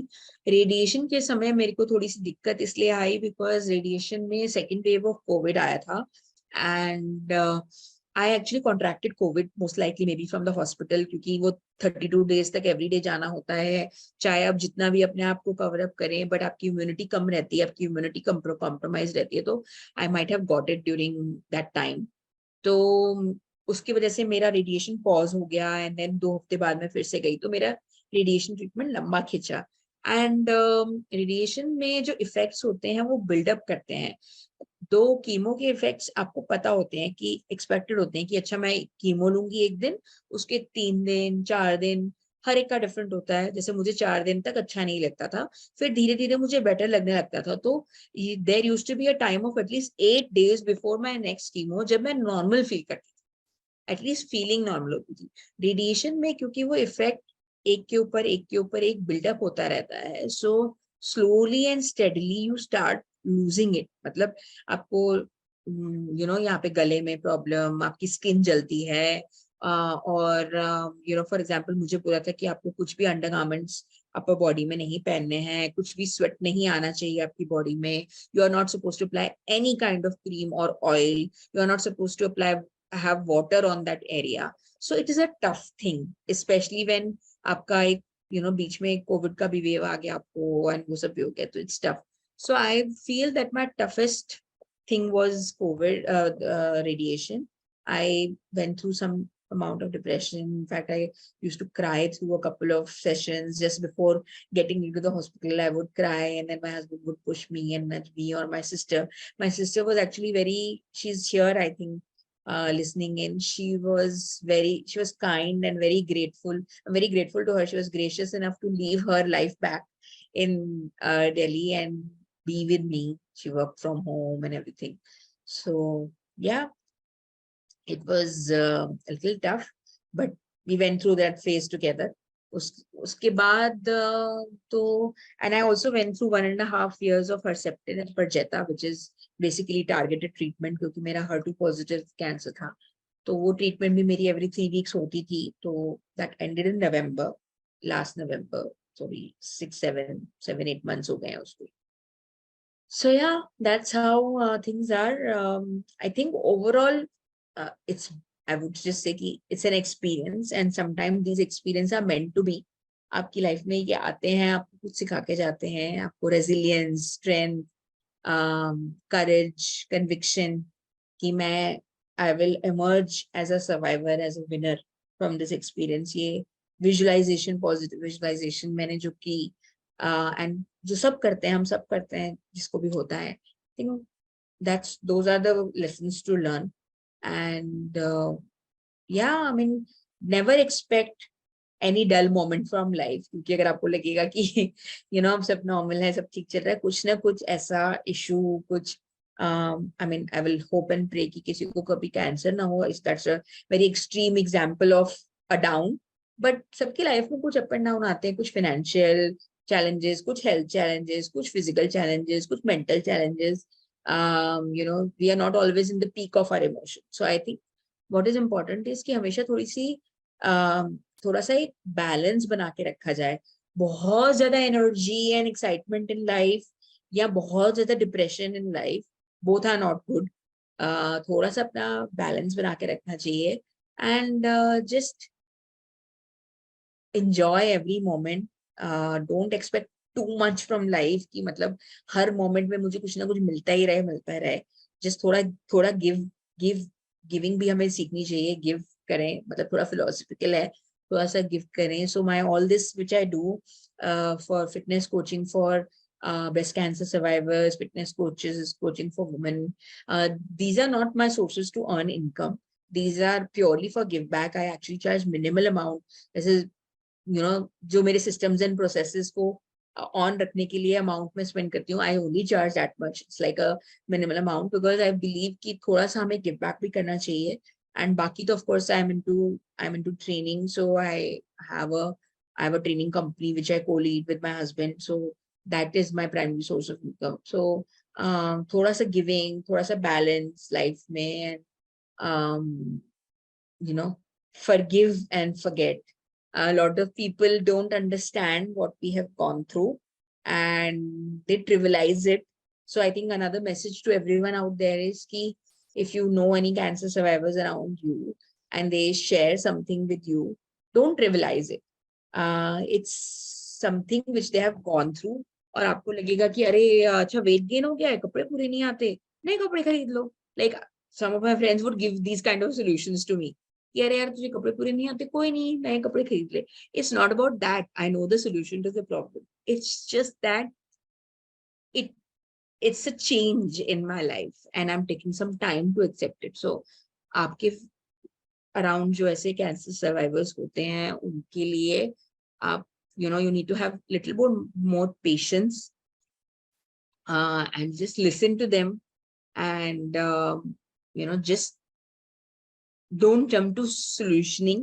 रेडिएशन के समय मेरे को थोड़ी सी दिक्कत इसलिए आई बिकॉज रेडिएशन में सेकेंड वेव ऑफ कोविड आया था, and I actually contracted Covid most likely may be from the hospital, क्योंकि वो 32 डेज तक एवरी डे जाना होता है. चाहे आप जितना भी अपने आप को कवर अप करें, बट आपकी इम्यूनिटी कम रहती है, आपकी इम्यूनिटी कॉम्प्रोमाइज रहती है. तो I might have got it during that time. तो उसकी वजह से मेरा रेडिएशन पॉज हो गया, एंड देन 2 हफ्ते बाद मैं फिर से गई, तो मेरा रेडिएशन ट्रीटमेंट लंबा खिंचा. एंड रेडिएशन में जो इफेक्ट्स होते हैं वो बिल्डअप करते हैं. दो कीमो के इफेक्ट्स आपको पता होते हैं कि एक्सपेक्टेड होते हैं कि अच्छा मैं कीमो लूंगी एक दिन, उसके 3 दिन 4 दिन हर एक का डिफरेंट होता है. जैसे मुझे 4 दिन तक अच्छा नहीं लगता था, फिर धीरे धीरे मुझे बेटर लगने लगता था. तो there used to be a time of at least 8 days before my next chemo जब मैं नॉर्मल फील करती थी, एटलीस्ट फीलिंग नॉर्मल होती थी. रेडिएशन में क्योंकि वो इफेक्ट एक के ऊपर एक के ऊपर एक बिल्डअप होता रहता है, so slowly and steadily you start losing it. मतलब आपको यहाँ पे गले में प्रॉब्लम, आपकी स्किन जलती है, और फॉर एग्जांपल मुझे बोला था कि आपको कुछ भी अंडरगारमेंट्स अपर बॉडी में नहीं पहनने हैं, कुछ भी स्वेट नहीं आना चाहिए आपकी बॉडी में. You are not suppose to apply any kind of cream और oil, you are not suppose to apply have water on that area. So it is a tough thing, especially when आपका एक बीच में Covid का भी wave आ गया आपको, and वो सब भी हो गया, तो it's tough. So I feel that my toughest thing was COVID radiation. I went through some amount of depression. In fact, I used to cry through a couple of sessions. Just before getting into the hospital, I would cry, and then my husband would push me and nudge me, or my sister. My sister was actually she's here, I think, listening in. She was kind and very grateful. I'm very grateful to her. She was gracious enough to leave her life back in Delhi and be with me. She worked from home and everything. So yeah, it was a little tough, but we went through that phase together. उसके बाद and I also went through 1.5 years of Herceptin and Perjeta, which is basically targeted treatment, क्योंकि मेरा HER2 positive cancer था. तो वो treatment भी मेरी every 3 weeks होती थी. तो that ended in November, last November. So 7-8 months हो गए हैं उसको. So yeah, that's how things are. I think overall, I would just say कि it's an experience, and sometimes these experiences are meant to be. आपकी life में ये आते हैं, आपको कुछ सिखा के जाते हैं, आपको रेजिलियंस, स्ट्रेंथ, करेज, कन्विक्शन कि मैं I will emerge as a survivor, as a winner from this experience. ये विजुअलाइजेशन, पॉजिटिव विजुअलाइजेशन मैंने जो की, एंड जो सब करते हैं, हम सब करते हैं, जिसको भी होता है, I think those are the lessons to learn. And yeah, I mean, never expect any dull moment from life. क्योंकि अगर आपको लगेगा कि हम सब नॉर्मल है, सब ठीक चल रहा है, कुछ ना कुछ ऐसा इशू, कुछ I mean, I will hope and pray कि किसी को कभी कैंसर ना हो. That's a very extreme example of a down. But सबकी लाइफ में कुछ अप एंड डाउन आते हैं, कुछ फाइनेंशियल challenges, कुछ health challenges, कुछ physical challenges, कुछ mental challenges. We are not always in the peak of our emotion. So I think what is important is कि हमेशा थोड़ा सा एक बैलेंस बना के रखा जाए. बहुत ज्यादा energy and excitement in life या बहुत ज्यादा depression in life, both are not good. थोड़ा सा अपना बैलेंस बना के रखना चाहिए, and just enjoy every moment. Don't expect too much from life कि मतलब हर मोमेंट में मुझे कुछ ना कुछ मिलता ही रहे. Just थोड़ा गिविंग भी हमें सीखनी चाहिए. गिव करें, मतलब थोड़ा फिलोसफिकल है, थोड़ा सा गिव करें. So my all this which I do for fitness coaching for breast cancer survivors, fitness coaches, coaching for women, these are not my sources to earn income. These are purely for give back. I actually charge minimal amount. This is जो मेरे systems and processes को on रखने के लिए amount में spend करती हूँ, I only charge that much, it's like a minimal amount, because I believe कि थोड़ा सा हमें गिव बैक भी करना चाहिए. एंड बाकी तो of course I am into training, so I have a training company which I co-lead with my husband, so that is my primary source of income. So थोड़ा सा गिविंग, थोड़ा सा balance life में, forgive and forget. A lot of people don't understand what we have gone through and they trivialize it. So I think another message to everyone out there is ki if you know any cancer survivors around you and they share something with you, don't trivialize it. It's something which they have gone through. और आपको लगेगा कि अरे अच्छा weight gain हो गया है, कपड़े पूरे नहीं आते, नए कपड़े खरीद लो. Like some of my friends would give these kind of solutions to me. अरे यार तुझे कपड़े पूरे नहीं आते, कोई नहीं नए कपड़े खरीद ले. It's not about that. I know the solution to the problem. It's just that it's a change in my life and I'm taking some time to accept it. So आपके around जो ऐसे कैंसर सर्वाइवर्स होते हैं उनके लिए आप you need to have little more patience and just listen to them and just don't jump to solutioning.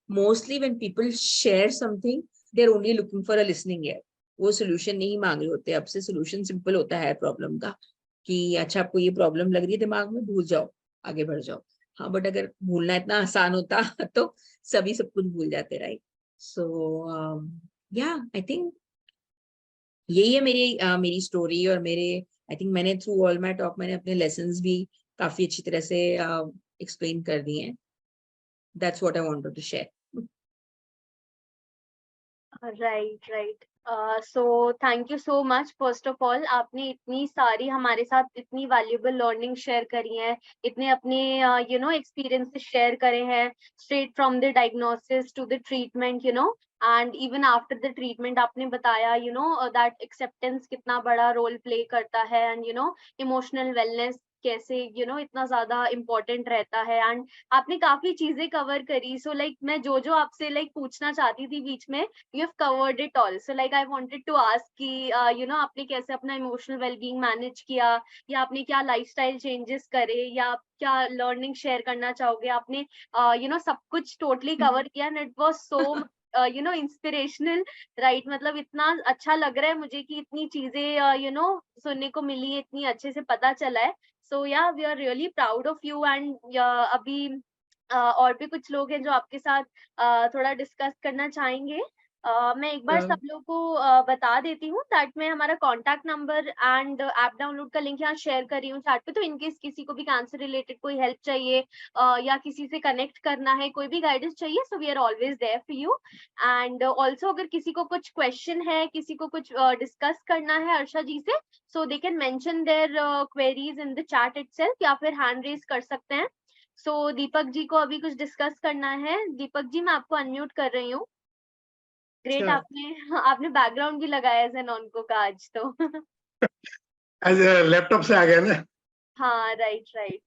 Mostly when people share something, they're only looking for a listening ear. वो solution नहीं मांग रहे होते. अब से solution simple होता है problem का कि अच्छा आपको ये problem लग रही है दिमाग में, भूल जाओ, आगे बढ़ जाओ. हाँ, but अगर भूलना इतना आसान होता तो सभी सब कुछ भूल जाते, right? So yeah, I think यही है मेरी स्टोरी और मेरे आई थिंक मैंने थ्रू ऑल माय टॉक मैंने अपने लेसन्स भी काफी अच्छी तरह से एक्सप्लेन कर दिए हैं. That's what I wanted to share. Right. So thank you so much. First of all आपने इतनी सारी हमारे साथ इतनी वैल्यूएबल लर्निंग शेयर करी है, इतने अपने एक्सपीरियंसेस शेयर करे हैं, straight from the diagnosis to the treatment, and even after the treatment आपने बताया दैट एक्सेप्टेंस कितना बड़ा रोल प्ले करता है, एंड इमोशनल वेलनेस कैसे इतना ज्यादा इम्पोर्टेंट रहता है. एंड आपने काफी चीजें कवर करी. सो लाइक मैं जो आपसे पूछना चाहती थी बीच में, you have covered it all. So like I wanted to ask कि आपने कैसे अपना emotional well-being manage किया, या आपने क्या lifestyle changes करे, या आप क्या learning share करना चाहोगे. आपने सब कुछ totally cover किया and it was so inspirational, right. मतलब इतना अच्छा लग रहा है मुझे कि इतनी चीजें सुनने को मिली है, इतनी अच्छे से पता चला है. So yeah we are really proud of you. And अभी और भी कुछ लोग हैं जो आपके साथ थोड़ा डिस्कस करना चाहेंगे. मैं एक बार सब लोग को बता देती हूँ दैट मैं हमारा contact number and app download का लिंक यहाँ शेयर कर रही हूँ चैट पे. तो इनकेस किसी को भी कैंसर रिलेटेड कोई हेल्प चाहिए या किसी से कनेक्ट करना है, कोई भी गाइडेंस चाहिए, so we are always there for you. And also अगर किसी को कुछ क्वेश्चन है, किसी को कुछ डिस्कस करना है अर्षा जी से, so they can mention their queries in the chat itself, या फिर हैंड रेज कर सकते हैं. सो दीपक जी को अभी कुछ डिस्कस करना है. दीपक जी मैं आपको अनम्यूट कर रही हूँ. ग्रेट. आपने बैकग्राउंड भी लगाया जेनॉन को का आज तो. लैपटॉप से आ गया ना. हाँ राइट.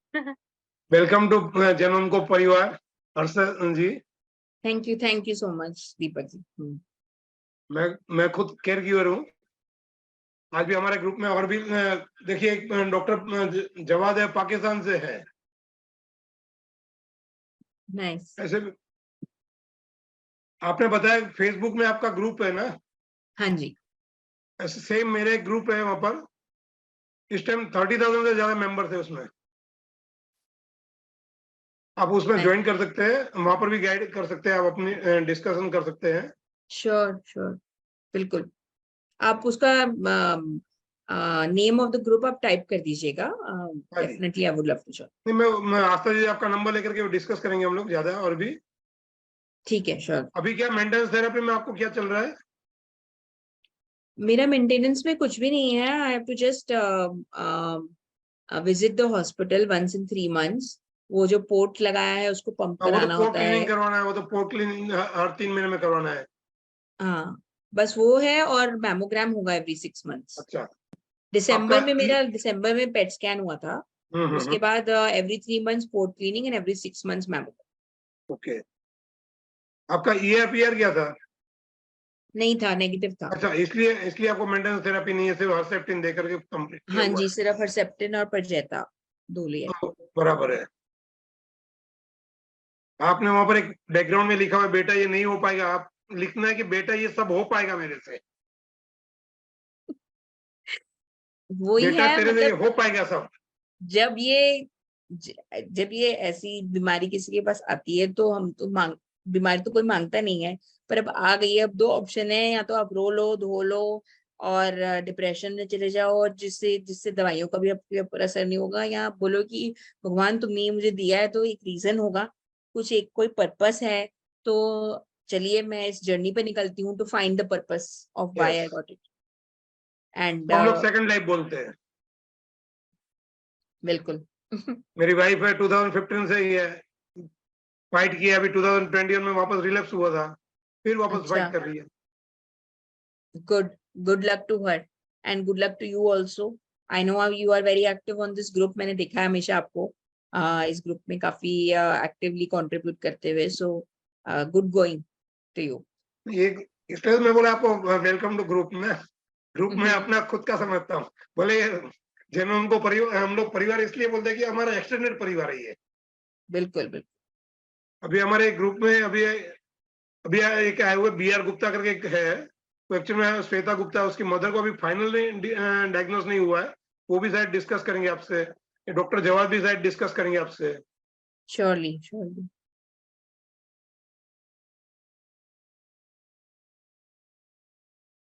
वेलकम टू जेनॉन को परिवार. हर्षा जी thank you so much Deepak जी. मैं खुद केयर गिवर हूँ. आज भी हमारे ग्रुप में और भी देखिए एक डॉक्टर जवाद है, पाकिस्तान से है. नाइस. ऐसे आपने बताया फेसबुक में आपका ग्रुप है ना. हाँ जी. ऐसे सेम मेरे एक ग्रुप है वहां पर. इस टाइम 30,000 से ज्यादा मेंबर थे उसमें. आप उसमें ज्वाइन कर सकते हैं, वहां पर भी गाइड कर सकते हैं, आप अपनी डिस्कशन कर सकते हैं. श्योर बिल्कुल. आप उसका नेम ऑफ द ग्रुप आप टाइप कर दीजिएगा. Definitely I would love to join. मैं आस्था जी आपका नंबर लेकर के डिस्कस करेंगे हम लोग ज्यादा और भी. ठीक है. श्योर. अभी क्या मेंटेनेंस थेरेपी में आपको क्या चल रहा है? मेरा मेंटेनेंस में कुछ भी नहीं है. I have to just visit the hospital once in 3 months. वो जो पोर्ट लगाया है उसको पंप कराना होता है. करवाना है वो तो पोर्ट क्लीनिंग हर 3 महीने में करवाना है. हाँ बस वो है. और मैमोग्राम होगा एवरी 6 months. अच्छा. दिसंबर में मेरा पेट स्कैन हुआ था. उसके बाद every 3 months port cleaning and every 6 months mammogram. Okay. आपका EAPR क्या था? नहीं था, नेगेटिव था। अच्छा, इसलिए आपको मेंटेनेंस थेरेपी नहीं है, सिर्फ हर्सेप्टिन दे करके कंप्लीट किया हाँ हुआ जी, सिर्फ हर्सेप्टिन और परजेता 2 लिया। है। तो बराबर है। आपने वहां पर एक बैकग्राउंड में लिखा हुआ है, बेटा ये नहीं हो पाएगा, आप लिखना है कि बेटा ये सब हो पाएगा मेरे से, वही बेटा है, तेरे से ये मतलब हो पाएगा सब। जब ये जब ये ऐसी बीमारी किसी के पास आती है तो हम तो बीमारी तो कोई मांगता नहीं है, पर अब आ गई है, अब 2 ऑप्शन है, या तो आप रो लो, धो लो और डिप्रेशन में चले जाओ, और जिससे जिससे दवाइयों का भी आपके ऊपर असर नहीं होगा, या आप बोलो कि भगवान तुमने ये मुझे दिया है तो एक रीजन होगा, कुछ एक कोई पर्पस है, तो चलिए मैं इस जर्नी पे निकलती हूँ to find the purpose of why I yes, got it. And हम लोग सेकंड लाइफ बोलते हैं। बिल्कुल। मेरी वाइफ है 2015 से ही है, फाइट किया, अभी 2021 में वापस रिलैप्स हुआ था, फिर वापस अच्छा, फाइट कर रही है। good luck to her and good luck to you also. I know you are very active on this group, मैंने देखा है हमेशा आपको इस ग्रुप में काफी एक्टिवली कंट्रीब्यूट करते हुए, so good going to you. ये इसलिए मैं बोला आपको वेलकम टू ग्रुप में अपना खुद का समझता हूँ। बोले जब उनको परिवार, हम लोग परिवार इसलिए बोलते हैं कि हमारा एक्सटेंडेड परिवार है ये। बिल्कुल बिल्कुल। अभी हमारे ग्रुप में अभी एक आए हुए BR गुप्ता करके एक है, तो एक्चुअली में श्वेता गुप्ता, उसकी मदर को अभी फाइनल डायग्नोस नहीं हुआ है, वो भी शायद डिस्कस करेंगे आपसे, डॉक्टर जवाद भी शायद डिस्कस करेंगे आपसे। Surely surely.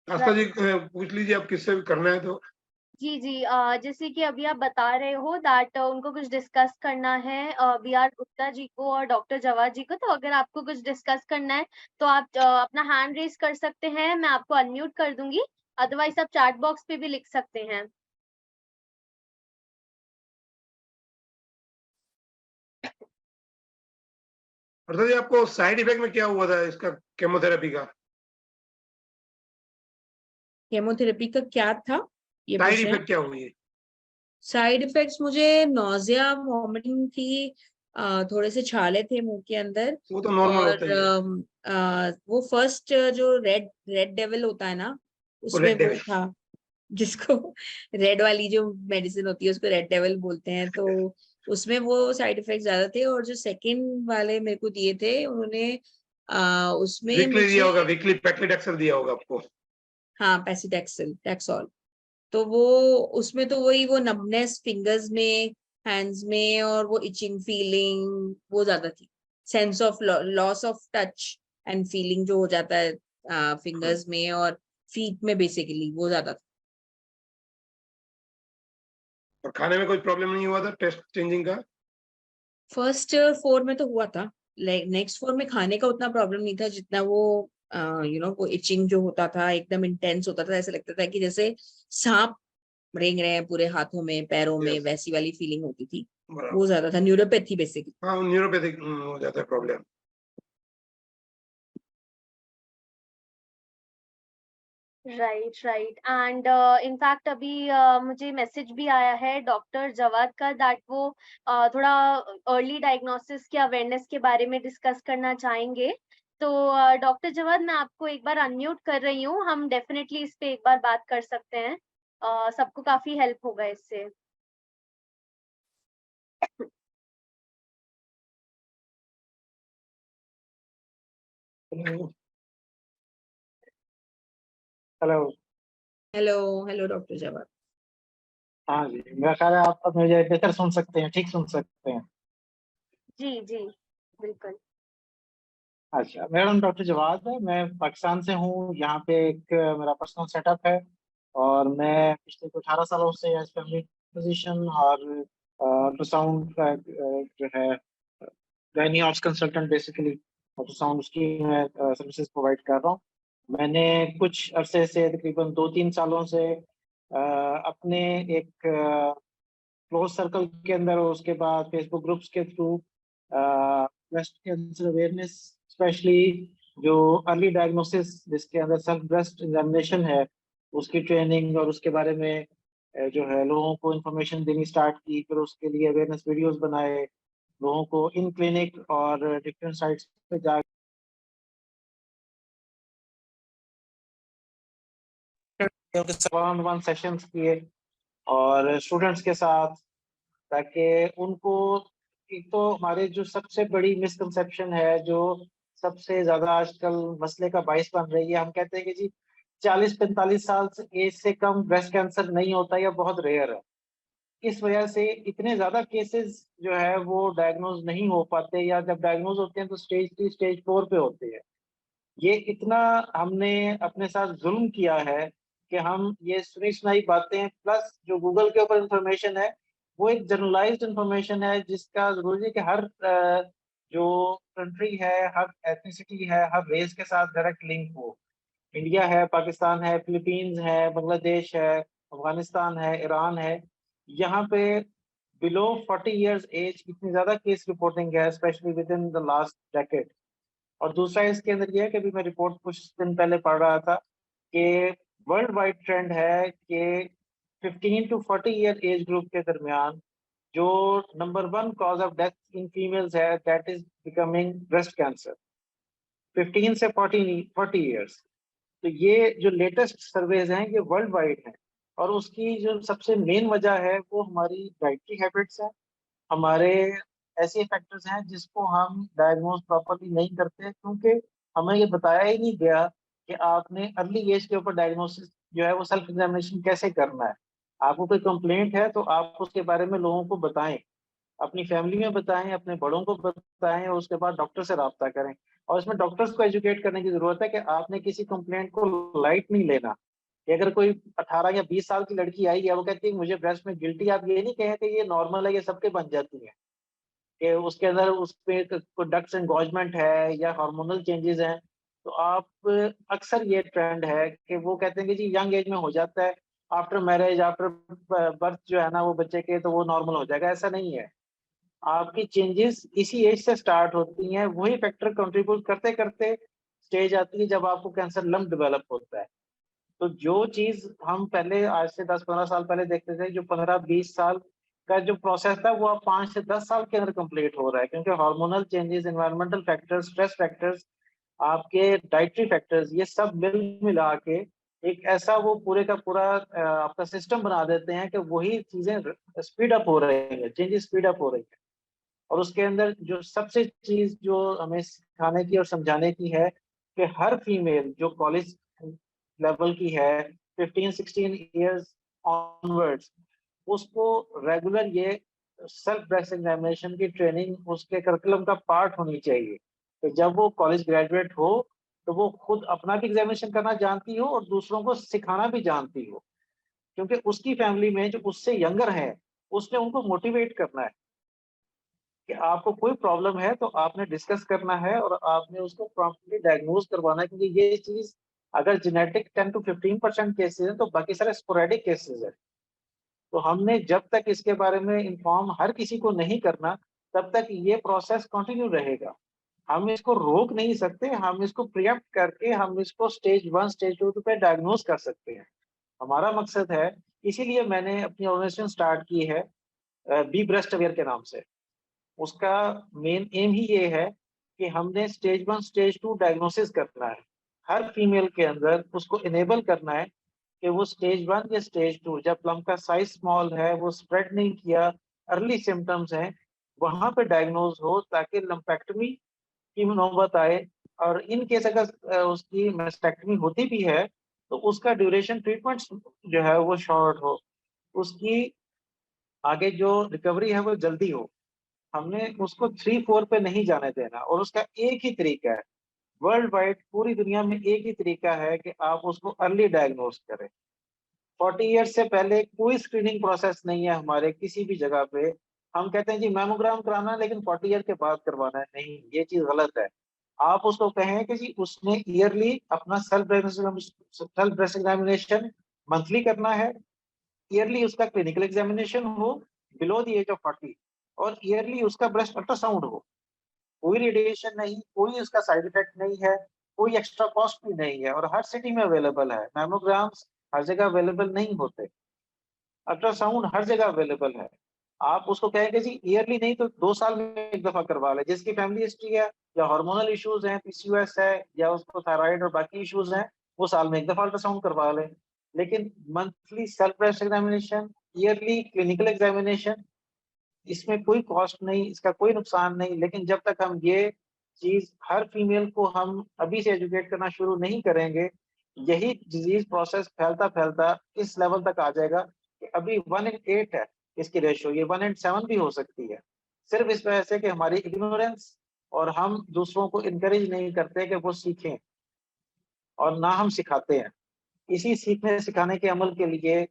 आस्था जी पूछ लीजिए, आप किससे भी करना है तो। जी जी, जैसे कि अभी आप बता रहे हो दैट उनको कुछ डिस्कस करना है BR गुप्ता जी को और डॉक्टर जवाद जी को, तो अगर आपको कुछ डिस्कस करना है तो आप अपना हैंड रेज कर सकते हैं, मैं आपको अनम्यूट कर दूंगी, अदरवाइज आप चैट बॉक्स पे भी लिख सकते हैं। अर्था जी, आपको साइड इफेक्ट में क्या हुआ था इसका, केमोथेरेपी का केमोथेरेपी का क्या था ये साइड पूछ रहे हैं? इफेक्ट क्या हुई है? साइड इफेक्ट्स मुझे नोजिया, वॉमिटिंग थी, थोड़े से छाले थे मुंह के अंदर, वो तो नॉर्मल होता और ही है, वो फर्स्ट जो रेड रेड डेविल होता है ना, वो उसमें रेड वो डेविल। था, जिसको रेड वाली जो मेडिसिन होती है उसको रेड डेविल बोलते हैं, तो उसमें वो साइड इफेक्ट ज्यादा थे। और जो सेकंड वाले मेरे को दिए थे उन्होंने, उसमें वीकली दिया मुझे, होगा, वीकली पैक्लिडेक्सेल दिया होगा आपको। हाँ पैसिडेक्सिल टैक्सॉल, तो वो उसमें तो वही वो नमनेस फिंगर्स में, हैंड्स में, और वो इचिंग फीलिंग वो ज्यादा थी, sense of loss of touch and feeling जो हो जाता है फिंगर्स में और फीट में, बेसिकली वो ज्यादा था। और खाने में कोई प्रॉब्लम नहीं हुआ था टेस्ट चेंजिंग का? फर्स्ट 4 में तो हुआ था, नेक्स्ट 4 में खाने का उतना प्रॉब्लम नहीं था जितना वो वो इचिंग जो होता था एकदम इंटेंस होता था, ऐसा लगता था कि जैसे सांप रेंग रहे हैं पूरे हाथों में पैरों में, यस, वैसी वाली फीलिंग होती थी, वो बराबर। ज्यादा था, न्यूरोपैथी बेसिकली। हाँ, न्यूरोपैथिक हो जाता है problem. Right right, and in fact अभी मुझे मैसेज भी आया है डॉक्टर जवाद का दैट वो थोड़ा अर्ली डायग्नोसिस की अवेयरनेस के बारे में डिस्कस करना चाहेंगे। तो डॉक्टर जवाद, मैं आपको एक बार अनम्यूट कर रही हूँ, हम डेफिनेटली इस पे एक बार बात कर सकते हैं, सबको काफी हेल्प होगा इससे। Hello. Hello hello doctor Jawad. हाँ जी, मेरा ख्याल है आप अब मुझे बेहतर सुन सकते हैं, ठीक सुन सकते हैं। जी जी, बिल्कुल। अच्छा, मेरा नाम डॉक्टर जवाद है, मैं पाकिस्तान से हूँ। यहाँ पे एक मेरा पर्सनल सेटअप है और मैं पिछले 18 सालों से एज फैमिली फिजिशियन और अल्ट्रासाउंड का जो है gynae ops consultant, basically ultrasound उसकी मैं सर्विसेज प्रोवाइड कर रहा हूँ। मैंने कुछ अरसे से, तकरीबन 2-3 सालों से अपने एक क्लोज सर्कल के अंदर और उसके बाद फेसबुक ग्रुप्स के through breast cancer awareness, specially जो अर्ली डायग्नोसिस जिसके अंदर सेल्फ ब्रेस्ट एग्जामिनेशन है, उसकी ट्रेनिंग और उसके बारे में जो है लोगों को इंफॉर्मेशन देनी स्टार्ट की। फिर उसके लिए अवेयरनेस वीडियोस बनाए, लोगों को इन क्लिनिक और डिफरेंट साइट्स पे जा वन वन सेशंस किए और स्टूडेंट्स के साथ, ताकि उनको, एक तो हमारे जो सबसे बड़ी मिसकंसेप्शन है, जो सबसे ज्यादा आजकल मसले का बाइस बन रही है, हम कहते हैं कि जी 40-45 साल से एज से कम ब्रेस्ट कैंसर नहीं होता या बहुत रेयर है। इस वजह से इतने ज्यादा केसेस जो है वो डायग्नोज नहीं हो पाते, या जब डायग्नोज होते हैं तो स्टेज 3 स्टेज 4 पे होते हैं। ये इतना हमने अपने साथ जुल्म किया है कि हम ये सुनी सुनाई बातें, प्लस जो गूगल के ऊपर इंफॉर्मेशन है वो एक जनरलाइज्ड इंफॉर्मेशन है, जिसका जरूरी है कि हर जो कंट्री है, हर एथनिसिटी है, हर रेस के साथ डायरेक्ट लिंक हो। इंडिया है, पाकिस्तान है, फिलीपींस है, बांग्लादेश है, अफगानिस्तान है, ईरान है, यहाँ पे बिलो 40 इयर्स एज इतनी ज्यादा केस रिपोर्टिंग है, specially with in the last decade. और दूसरा इसके अंदर ये है कि अभी मैं रिपोर्ट कुछ दिन पहले पढ़ रहा था कि वर्ल्ड वाइड ट्रेंड है कि 15 टू 40 ईयर एज ग्रुप के दरमियान जो number 1 cause of death in females है, that is becoming breast cancer. 15 से 40 ईयर्स। तो ये जो लेटेस्ट सर्वेज हैं ये वर्ल्ड वाइड हैं, और उसकी जो सबसे मेन वजह है वो हमारी डाइटरी हैबिट्स है, हमारे ऐसे फैक्टर्स हैं जिसको हम डायग्नोज प्रॉपरली नहीं करते, क्योंकि हमें ये बताया ही नहीं गया कि आपने अर्ली एज के ऊपर डायग्नोसिस जो है वो सेल्फ एग्जामिनेशन कैसे करना है। आपको कोई कंप्लेंट है तो आप उसके बारे में लोगों को बताएं, अपनी फैमिली में बताएं, अपने बड़ों को बताएं, और उसके बाद डॉक्टर से रब्ता करें। और इसमें डॉक्टर्स को एजुकेट करने की जरूरत है कि आपने किसी कंप्लेंट को लाइट नहीं लेना। कि अगर कोई 18 या 20 साल की लड़की आई है, वो कहती है मुझे ब्रेस्ट में गिल्टी, आप ये नहीं कहें कि ये नॉर्मल है, ये सबके बन जाती है, कि उसके अंदर उसपे डक्ट्स एंगॉजमेंट है या हार्मोनल चेंजेस हैं। तो आप, अक्सर ये ट्रेंड है कि वो कहते हैं कि जी यंग एज में हो जाता है, आफ्टर मैरिज, आफ्टर बर्थ जो है ना वो बच्चे के, तो वो नॉर्मल हो जाएगा। ऐसा नहीं है, आपकी चेंजेस इसी एज से स्टार्ट होती हैं। वही फैक्टर कंट्रीब्यूट करते करते स्टेज आती है जब आपको कैंसर लम्प डेवलप होता है। तो जो चीज हम पहले, आज से 10-15 साल पहले देखते थे, जो 15-20 साल का जो प्रोसेस था वो अब 5 से 10 साल के अंदर कंप्लीट हो रहा है, क्योंकि hormonal changes, environmental factors, stress factors, आपके डाइटरी फैक्टर्स, ये सब मिल मिला के एक ऐसा वो पूरे का पूरा आपका सिस्टम बना देते हैं कि वही चीजें स्पीड अप हो रही है, चेंजेस स्पीड अप हो रही है। और उसके अंदर जो सबसे चीज जो हमें सिखाने की और समझाने की है कि हर फीमेल जो कॉलेज लेवल की है, 15-16 इयर्स ऑनवर्ड्स, उसको रेगुलर ये सेल्फ ब्रेस्ट एग्जामिनेशन की ट्रेनिंग उसके करिकुलम का पार्ट होनी चाहिए। तो जब वो कॉलेज ग्रेजुएट हो तो वो खुद अपना भी एग्जामिनेशन करना जानती हो और दूसरों को सिखाना भी जानती हो, क्योंकि उसकी फैमिली में जो उससे यंगर है उसने उनको मोटिवेट करना है कि आपको कोई प्रॉब्लम है तो आपने डिस्कस करना है और आपने उसको प्रॉम्प्टली डायग्नोज करवाना है, क्योंकि ये चीज अगर जेनेटिक 10 to 15% केसेस हैं तो बाकी सारे स्पोरेडिक केसेस है। तो हमने जब तक इसके बारे में इंफॉर्म हर किसी को नहीं करना, तब तक ये प्रोसेस कंटिन्यू रहेगा। हम इसको रोक नहीं सकते, हम इसको प्रिएम्प्ट करके हम इसको स्टेज 1 स्टेज 2 पे डायग्नोज कर सकते हैं। हमारा मकसद है, इसीलिए मैंने अपनी ऑर्गेनाइजेशन स्टार्ट की है बी ब्रेस्ट अवेयर के नाम से। उसका मेन एम ही ये है कि हमने स्टेज 1 स्टेज 2 डायग्नोसिस करना है, हर फीमेल के अंदर उसको इनेबल करना है कि वो स्टेज 1 या स्टेज 2, जब लम्प का साइज स्मॉल है, वो स्प्रेड नहीं किया, अर्ली सिम्टम्स हैं, वहां पे डायग्नोज हो, ताकि लम्पेक्टमी की नौबत आए। और इन केस अगर उसकी मेस्टेक्टमी होती भी है तो उसका ड्यूरेशन ट्रीटमेंट जो है वो शॉर्ट हो, उसकी आगे जो रिकवरी है वो जल्दी हो। हमने उसको 3-4 पे नहीं जाने देना, और उसका एक ही तरीका है, वर्ल्ड वाइड पूरी दुनिया में एक ही तरीका है कि आप उसको अर्ली डायग्नोज करें। 40 ईयर्स से पहले कोई स्क्रीनिंग प्रोसेस नहीं है हमारे किसी भी जगह पे। हम कहते हैं जी मैमोग्राम कराना है लेकिन 40 ईयर के बाद करवाना है, नहीं, ये चीज गलत है। आप उसको कहें कि जी उसने ईयरली अपना सेल्फ ब्रेस्ट एग्जामिनेशन मंथली करना है, ईयरली उसका क्लिनिकल एग्जामिनेशन हो बिलो द एज ऑफ 40, और ईयरली उसका ब्रेस्ट अल्ट्रासाउंड हो। कोई रेडिएशन नहीं, कोई उसका साइड इफेक्ट नहीं है, कोई एक्स्ट्रा कॉस्ट भी नहीं है, और हर सिटी में अवेलेबल है। मैमोग्राम्स हर जगह अवेलेबल नहीं होते, अल्ट्रासाउंड हर जगह अवेलेबल है। आप उसको कहेंगे जी ईयरली नहीं तो 2 साल में एक दफा करवा ले, जिसकी फैमिली हिस्ट्री है या हार्मोनल इश्यूज हैं, पीसीओएस है, या उसको थायराइड और बाकी इश्यूज हैं, वो साल में एक दफा अल्ट्रासाउंड करवा ले। लेकिन monthly self breast examination, yearly clinical examination, इसमें कोई कॉस्ट नहीं, इसका कोई नुकसान नहीं। लेकिन जब तक हम ये चीज हर फीमेल को हम अभी से एजुकेट करना शुरू नहीं करेंगे, यही डिजीज प्रोसेस फैलता फैलता इस लेवल तक आ जाएगा कि अभी 1:8 है इसकी रेशियो, ये 1:7 भी हो सकती है। सिर्फ इस वजह से कि हमारी इग्नोरेंस और हम दूसरों को इनकरेज नहीं करते कि वो सीखें, और ना हम सिखाते हैं। इसी सीखने सिखाने के अमल के लिए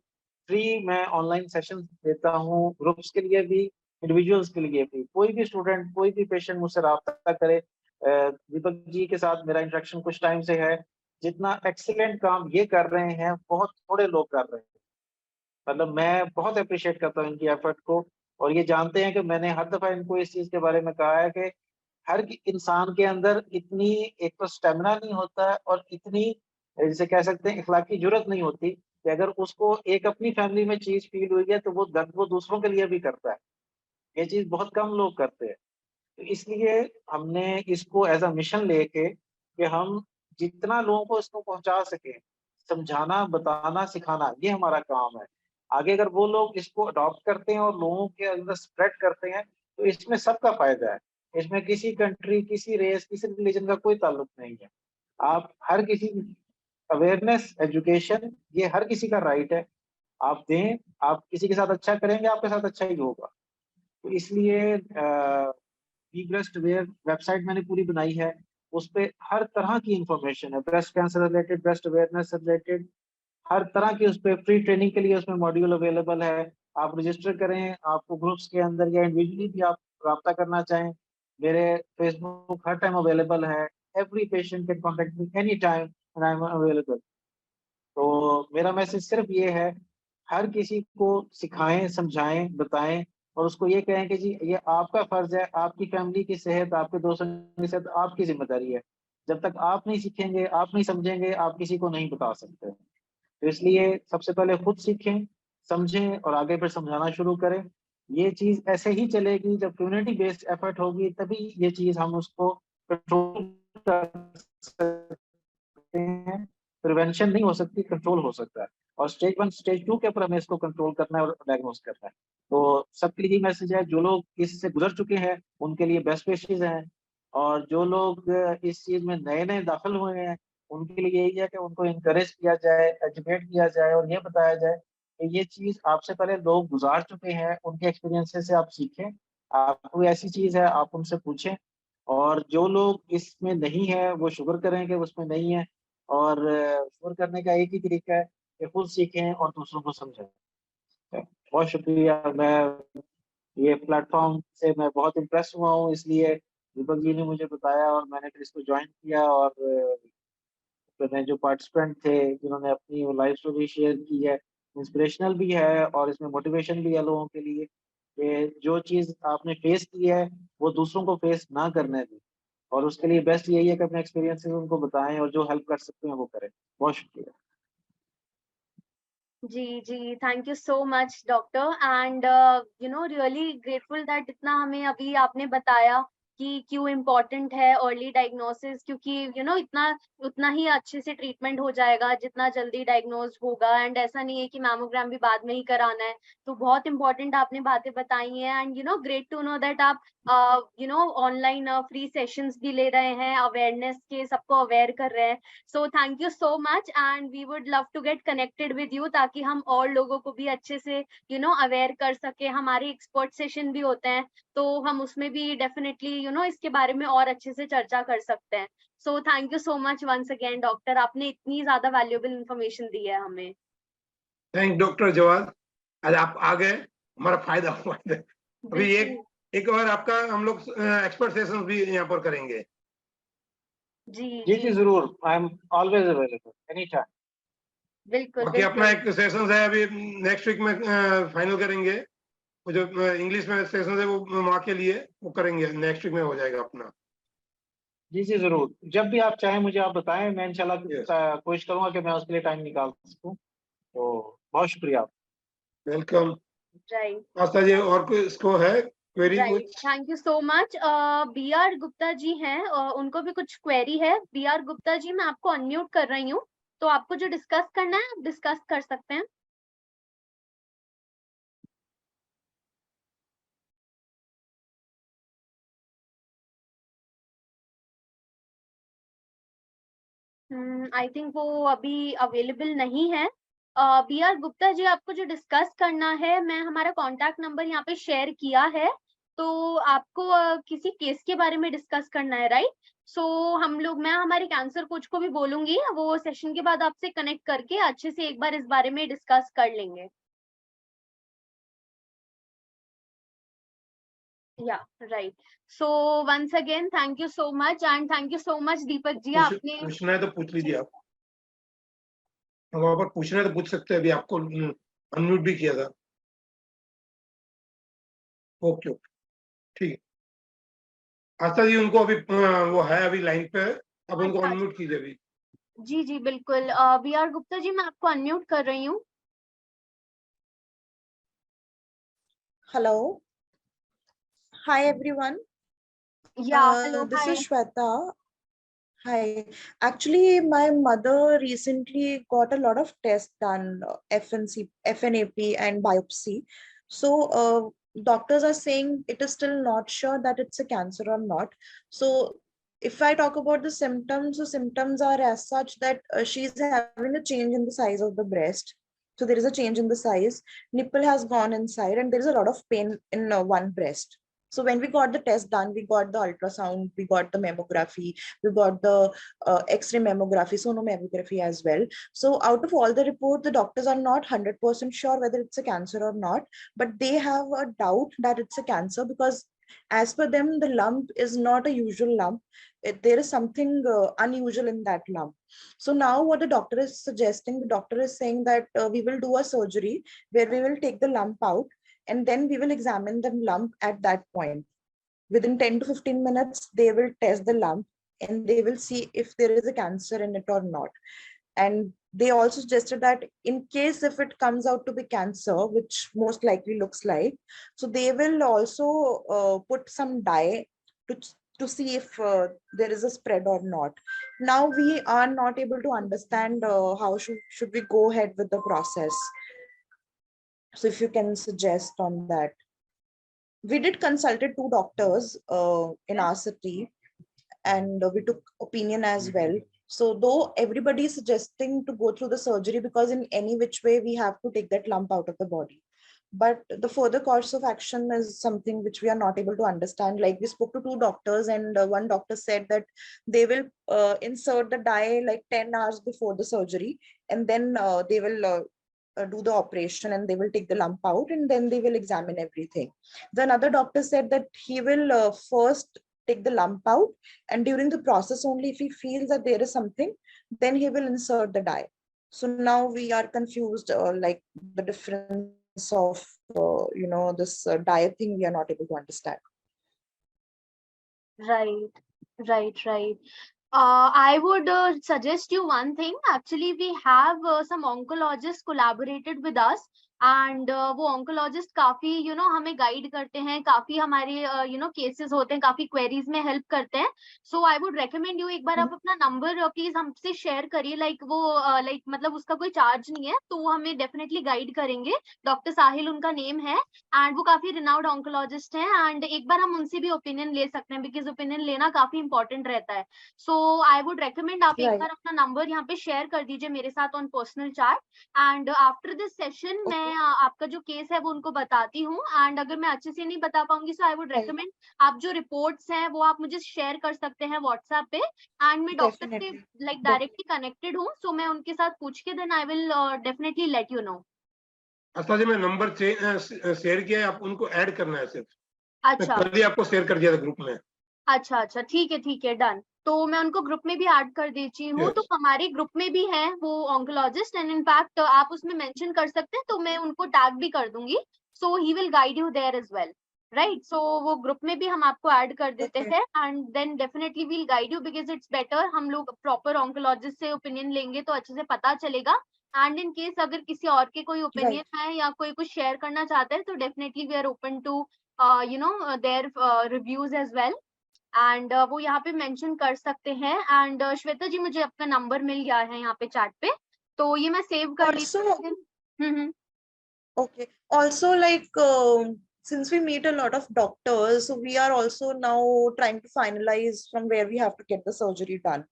फ्री मैं ऑनलाइन सेशन देता हूँ, ग्रुप्स के लिए भी, इंडिविजुअल्स के लिए भी। कोई भी स्टूडेंट, कोई भी पेशेंट मुझसे रब्ता करे। दीपक जी के साथ मेरा इंटरेक्शन कुछ टाइम से है। जितना एक्सीलेंट काम ये कर रहे हैं, बहुत थोड़े लोग कर रहे हैं। मतलब मैं बहुत अप्रिशिएट करता हूँ इनकी एफर्ट को, और ये जानते हैं कि मैंने हर दफा इनको इस चीज के बारे में कहा है कि हर इंसान के अंदर इतनी एक तो स्टेमिना नहीं होता है, और इतनी जिसे कह सकते हैं इखलाकी जुर्रत नहीं होती कि अगर उसको एक अपनी फैमिली में चीज फील हुई है तो वो दर्द वो दूसरों के लिए भी करता है। ये चीज बहुत कम लोग करते हैं। तो इसलिए हमने इसको एज अ मिशन लेके कि हम जितना लोगों को इसको पहुंचा सके, समझाना, बताना, सिखाना, ये हमारा काम है। आगे अगर वो लोग इसको अडॉप्ट करते हैं और लोगों के अंदर स्प्रेड करते हैं, तो इसमें सबका फायदा है। इसमें किसी कंट्री, किसी रेस, किसी रिलीजन का कोई ताल्लुक नहीं है। आप हर किसी, अवेयरनेस, एजुकेशन, ये हर किसी का राइट है। आप दें, आप किसी के साथ अच्छा करेंगे, आपके साथ अच्छा ही होगा। तो इसलिए बी ब्रेस्ट अवेयर वेबसाइट मैंने पूरी बनाई है। उस पे हर तरह की इंफॉर्मेशन है, breast cancer related, breast awareness related, हर तरह की उस पे फ्री ट्रेनिंग के लिए उसमें मॉड्यूल अवेलेबल है। आप रजिस्टर करें, आपको ग्रुप्स के अंदर या इंडिविजुअली भी आप रब्ता करना चाहें, मेरे फेसबुक हर टाइम अवेलेबल है। Every patient can contact me any time and I am available. तो मेरा मैसेज सिर्फ ये है, हर किसी को सिखाएं, समझाएं, बताएं, और उसको ये कहें कि जी ये आपका फर्ज है, आपकी फैमिली की सेहत, आपके दोस्तों की सेहत आपकी जिम्मेदारी है। जब तक आप नहीं सीखेंगे, आप नहीं समझेंगे, आप किसी को नहीं बता सकते। तो इसलिए सबसे पहले खुद सीखें, समझें, और आगे फिर समझाना शुरू करें। ये चीज ऐसे ही चलेगी, जब कम्युनिटी बेस्ड एफर्ट होगी तभी ये चीज हम उसको कंट्रोल कर सकते हैं। प्रिवेंशन नहीं हो सकती, कंट्रोल हो सकता है। और स्टेज 1, स्टेज 2 के ऊपर हमें इसको कंट्रोल करना है और डायग्नोस करना है। तो सबके लिए मैसेज है, जो लोग इससे गुजर चुके हैं उनके लिए बेस्ट विशेस हैं, और जो लोग इस चीज में नए नए दाखिल हुए हैं उनके लिए यही है कि उनको इनकरेज किया जाए, एजुकेट किया जाए, और ये बताया जाए कि ये चीज आपसे पहले लोग गुजार चुके हैं, उनके एक्सपीरियंसेस से आप सीखें। आप कोई ऐसी चीज है आप उनसे पूछें, और जो लोग इसमें नहीं है वो शुक्र करें कि उसमें नहीं है। और शुक्र करने का एक ही तरीका है कि खुद सीखें और दूसरों को समझें। बहुत शुक्रिया। मैं ये प्लेटफॉर्म से मैं बहुत इम्प्रेस हुआ हूँ, इसलिए दीपक जी ने मुझे बताया और मैंने फिर इसको ज्वाइन किया। और मैंने जो पार्टिसिपेंट थे जिन्होंने अपनी लाइफ स्टोरी शेयर की है, इंस्पिरेशनल भी है और इसमें मोटिवेशन भी है लोगों के लिए कि जो चीज़ आपने फेस की है वो दूसरों को फेस ना करने दें। और उसके लिए बेस्ट यही है कि अपने एक्सपीरियंसेस उनको बताएं, और जो हेल्प कर सकते हैं वो करें। बहुत शुक्रिया। जी, thank you so much doctor, and really grateful that इतना हमें अभी आपने बताया कि क्यों इम्पोर्टेंट है अर्ली डायग्नोसिस, क्योंकि इतना उतना ही अच्छे से ट्रीटमेंट हो जाएगा जितना जल्दी डायग्नोज होगा। एंड ऐसा नहीं है कि मैमोग्राम भी बाद में ही कराना है। तो बहुत इंपॉर्टेंट आपने बातें बताई हैं, and great to know that आप ऑनलाइन फ्री सेशंस भी ले रहे हैं, अवेयरनेस के सबको अवेयर कर रहे हैं। So thank you so much, and we would love to get connected with you, ताकि हम और लोगों को भी अच्छे से अवेयर कर सके। हमारे एक्सपर्ट सेशन भी होते हैं तो हम उसमें भी डेफिनेटली इसके बारे में और अच्छे से चर्चा कर सकते हैं। So thank you so much once again doctor, आपने इतनी ज्यादा वैल्यूएबल इंफॉर्मेशन दी है हमें। थैंक डॉक्टर जवाद, आज आप आ गए, हमारा फायदा हुआ। अभी एक और आपका हम लोग एक्सपर्ट सेशन भी यहाँ पर करेंगे। जी जरूर, I am always available any time. बिल्कुल बाकी अपना बिल्कुल। एक सेशन है अभी नेक्स्ट वीक में फाइनल करेंगे। वो जो इंग्लिश में सेशन है वो माँ के लिए वो करेंगे, नेक्स्ट वीक में हो जाएगा अपना। जी जरूर, जब भी आप चाहें मुझे आप बताएं, मैं इंशाल्लाह Yes. कोशिश करूंगा कि मैं उसके लिए टाइम निकाल सकूं। तो बहुत शुक्रिया। वेलकम। राइट आस्था जी, और कोई इसको है क्वेरी राइट, कुछ? Thank you so much. B R Gupta ji हैं, उनको भी कुछ क्वेरी है। बी आर गुप्ता जी, मैं आपको अनम्यूट कर रही हूँ। तो आपको जो डिस्कस करना है आप डिस्कस कर सकते हैं। आई थिंक वो अभी अवेलेबल नहीं है। बी आर गुप्ता जी, आपको जो डिस्कस करना है, मैं हमारा कॉन्टैक्ट नंबर यहाँ पे शेयर किया है, तो आपको किसी केस के बारे में डिस्कस करना है, राइट? सो मैं हमारे कैंसर कोच को भी बोलूंगी, वो सेशन के बाद आपसे कनेक्ट करके अच्छे से एक बार इस बारे में डिस्कस कर लेंगे। Yeah, right. So once again, thank you so much and thank you so much Deepak ji, आपने पूछना है तो पूछ लीजिए आप, वहां पर पूछना है तो पूछ सकते हैं, अभी आपको अनम्यूट भी किया था। ओके ओके, ठीक है। आस्था जी उनको अभी वो है अभी लाइन पे, अब उनको अच्छा, अनम्यूट कीजिए अभी। जी जी बिल्कुल। बी आर गुप्ता जी, मैं आपको अनम्यूट कर रही हूँ। Hello. Hi everyone. या hello, This hi. is Shweta. Hi. Actually, my mother recently got a lot of tests done, FNC, FNAP and biopsy. So doctors are saying it is still not sure that it's a cancer or not. So if I talk about the symptoms, the symptoms are as such that she's having a change in the size of the breast. So there is a change in the size. Nipple has gone inside and there is a lot of pain in one breast. So when we got the test done, we got the ultrasound, we got the mammography, we got the X-ray mammography, sonomammography as well. So out of all the report, the doctors are not 100% sure whether it's a cancer or not, but they have a doubt that it's a cancer because as per them, the lump is not a usual lump. There is something unusual in that lump. So now what the doctor is suggesting, the doctor is saying that we will do a surgery where we will take the lump out and then we will examine the lump at that point. Within 10 to 15 minutes, they will test the lump and they will see if there is a cancer in it or not. And they also suggested that in case if it comes out to be cancer, which most likely looks like, so they will also put some dye to, to see if there is a spread or not. Now we are not able to understand how should we go ahead with the process. So if you can suggest on that. We did consulted two doctors in our city and we took opinion as well. So though everybody is suggesting to go through the surgery because in any which way we have to take that lump out of the body. But the further course of action is something which we are not able to understand. Like we spoke to two doctors and one doctor said that they will insert the dye like 10 hours before the surgery and then they will do the operation and they will take the lump out and then they will examine everything. The another doctor said that he will first take the lump out and during the process only if he feels that there is something, then he will insert the dye. So now we are confused like the difference of this dye thing we are not able to understand. Right. I would suggest you one thing. Actually, we have some oncologists collaborated with us and वो oncologist काफी हमें guide करते हैं, काफी हमारे cases होते हैं, काफी क्वेरीज में हेल्प करते हैं. सो आई वुड रेकमेंड यू, एक बार आप अपना नंबर प्लीज हमसे शेयर करिए. मतलब उसका कोई चार्ज नहीं है, तो वो हमें डेफिनेटली गाइड करेंगे. डॉक्टर साहिल उनका नेम है एंड वो काफी रिनाउड ऑन्कोलॉजिस्ट हैं एंड एक बार हम उनसे भी ओपिनियन ले सकते हैं बिकॉज ओपिनियन लेना काफी इंपॉर्टेंट रहता है. सो आई वुड रेकमेंड आप एक बार अपना नंबर यहाँ पे शेयर कर दीजिए मेरे साथ on personal chat and after this session मैं आपका जो केस है वो उनको बताती हूँ एंड अगर मैं अच्छे से नहीं बता पाऊंगी सो आई वुड रेकमेंड आप जो रिपोर्ट्स हैं वो आप मुझे शेयर कर सकते हैं व्हाट्सएप पे एंड मैं डॉक्टर से लाइक डायरेक्टली कनेक्टेड हूँ, सो मैं उनके साथ पूछ के then I will definitely let you know. Aastha ji मैं नंबर शेयर किया है, आप उनको ऐड करना है सिर्फ. अच्छा, कल ही आपको शेयर कर दिया था ग्रुप में. अच्छा, ठीक है, डन. तो मैं उनको ग्रुप में भी ऐड कर देती हूँ. तो हमारे ग्रुप में भी है वो ऑन्कोलॉजिस्ट एंड इनफैक्ट आप उसमें मेंशन कर सकते हैं, तो मैं उनको टैग भी कर दूंगी. So he will guide you there as well, right? So वो ग्रुप में भी हम आपको ऐड कर देते हैं and then definitely will guide you because it's better. हम लोग प्रॉपर ऑन्कोलॉजिस्ट से ओपिनियन लेंगे तो अच्छे से पता चलेगा एंड इन केस अगर किसी और के कोई ओपिनियन है या कोई कुछ शेयर करना चाहता है तो definitely we are open to their reviews as well. And वो यहाँ पे मेंशन कर सकते हैं। एंड श्वेता जी मुझे आपका नंबर मिल गया है यहाँ पे चैट पे, तो ये मैं सेव कर ली। Also, okay. Also, like since we meet a lot of doctors, so we are also now trying to finalize from where we have to get the surgery done.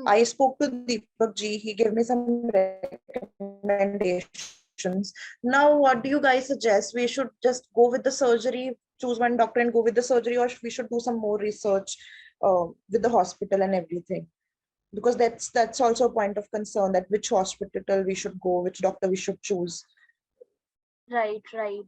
I spoke to Deepak ji. He gave me some recommendations. Now, what do you guys suggest? We should just go with the surgery, choose one doctor and go with the surgery, or we should do some more research with the hospital and everything? Because that's also a point of concern, that which hospital we should go, which doctor we should choose. Right.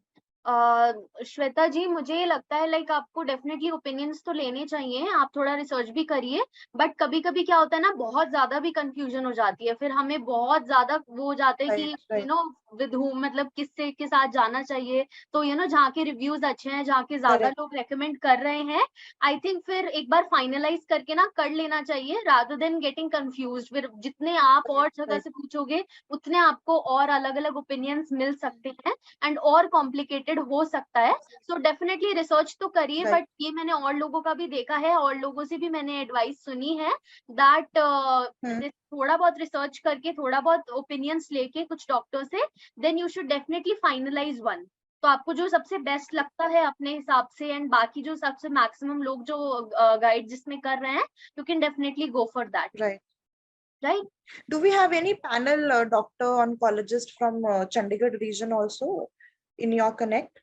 Shweta ji मुझे लगता है like आपको definitely opinions तो लेने चाहिए, आप थोड़ा research भी करिए, बट कभी कभी क्या होता है ना, बहुत ज्यादा भी कंफ्यूजन हो जाती है, फिर हमें बहुत ज्यादा वो हो जाता है कि Right. विद हूम, मतलब किससे के साथ जाना चाहिए। तो जहाँ के रिव्यूज अच्छे हैं, जहाँ के ज्यादा Correct. लोग रेकमेंड कर रहे हैं, आई थिंक फिर एक बार फाइनलाइज करके ना कर लेना चाहिए, रादर देन गेटिंग कंफ्यूज्ड। फिर जितने आप और जगह Right. से पूछोगे उतने आपको और अलग अलग ओपिनियंस मिल सकते हैं एंड और कॉम्प्लिकेटेड हो सकता है। सो डेफिनेटली रिसर्च तो करिए, Right. बट ये मैंने और लोगों का भी देखा है, और लोगों से भी मैंने एडवाइस सुनी है दैट थोड़ा बहुत रिसर्च करके, थोड़ा बहुत ओपिनियंस लेके कुछ डॉक्टर से, then you should definitely finalise one. तो आपको जो सबसे बेस्ट लगता है अपने हिसाब से, एंड बाकी जो सबसे मैक्सिमम लोग जो गाइड जिसमें कर रहे हैं, you can definitely go for that. Right. Right. Do we have any panel doctor oncologist from Chandigarh region also in your connect?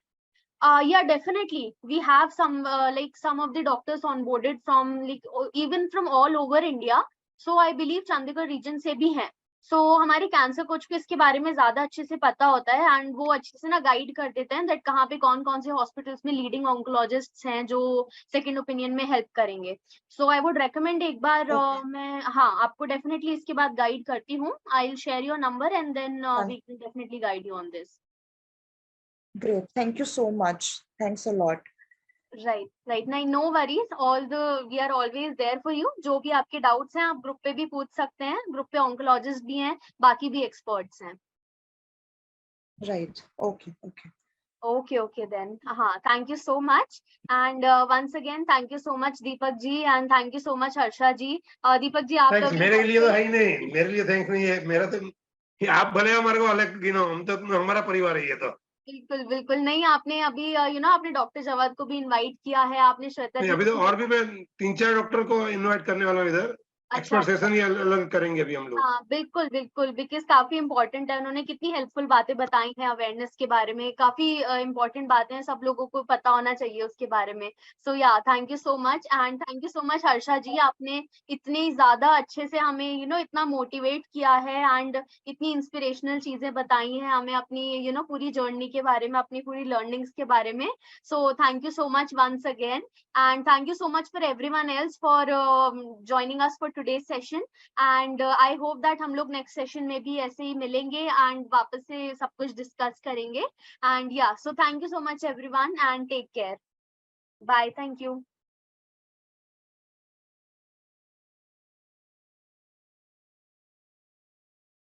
Yeah, definitely. We have some like some of the doctors onboarded from like even from all over India. So I believe Chandigarh region से भी हैं. So हमारे cancer coach को इसके बारे में ज्यादा अच्छे से पता होता है, एंड वो अच्छे से ना गाइड कर देते हैं दैट कहाँ पे कौन कौन से हॉस्पिटल्स में लीडिंग ऑन्कोलॉजिस्ट्स हैं जो सेकंड ओपिनियन में हेल्प करेंगे। सो आई वुड रेकमेंड एक बार मैं आपको डेफिनेटली इसके बाद गाइड करती हूँ। I will share your number and then we can definitely guide you on this. Great. Thank you so much. Thanks a lot. Right नहीं, no worries, we are always there for you. जो भी आपके doubts हैं आप group पे भी पूछ सकते हैं, ग्रुप पे ऑन्कोलॉजिस्ट भी हैं, बाकी भी एक्सपर्ट्स हैं। Right. Okay. Okay then. Thank you so much, and once again thank you so much Deepak ji, and thank you so much Harsha ji. Deepak ji आप मेरे लिए तो है ही नहीं, मेरे लिए थैंक्स नहीं है, मेरा तो आप भले हमारे को अलग गिनो, हम तो हमारा परिवार है ये तो। बिल्कुल नहीं, आपने अभी आपने डॉक्टर जवाद को भी इनवाइट किया है, आपने श्वेता जी अभी तो और भी मैं 3-4 डॉक्टर को इनवाइट करने वाला हूँ इधर। एक्सपर्ट सेशन ही अलग करेंगे अभी हम लोग। हाँ बिल्कुल, बिकॉज काफी इंपॉर्टेंट है, उन्होंने कितनी हेल्पफुल बातें बताई हैं अवेयरनेस के बारे में, काफी इंपॉर्टेंट बातें हैं, सब लोगों को पता होना चाहिए उसके बारे में। सो या thank you so much, and thank you so much Harsha ji, आपने इतनी ज्यादा अच्छे से हमें इतना मोटिवेट किया है, एंड इतनी इंस्पिरेशनल चीजें बताई हैं हमें अपनी पूरी जर्नी के बारे में, अपनी पूरी लर्निंग्स के बारे में। So thank you so much once again, and thank you so much for everyone else for joining us for today's session. And I hope that हम लोग नेक्स्ट सेशन में भी ऐसे ही मिलेंगे एंड वापस से सब कुछ डिस्कस करेंगे। And yeah so thank you so much everyone, and take care, bye, thank you.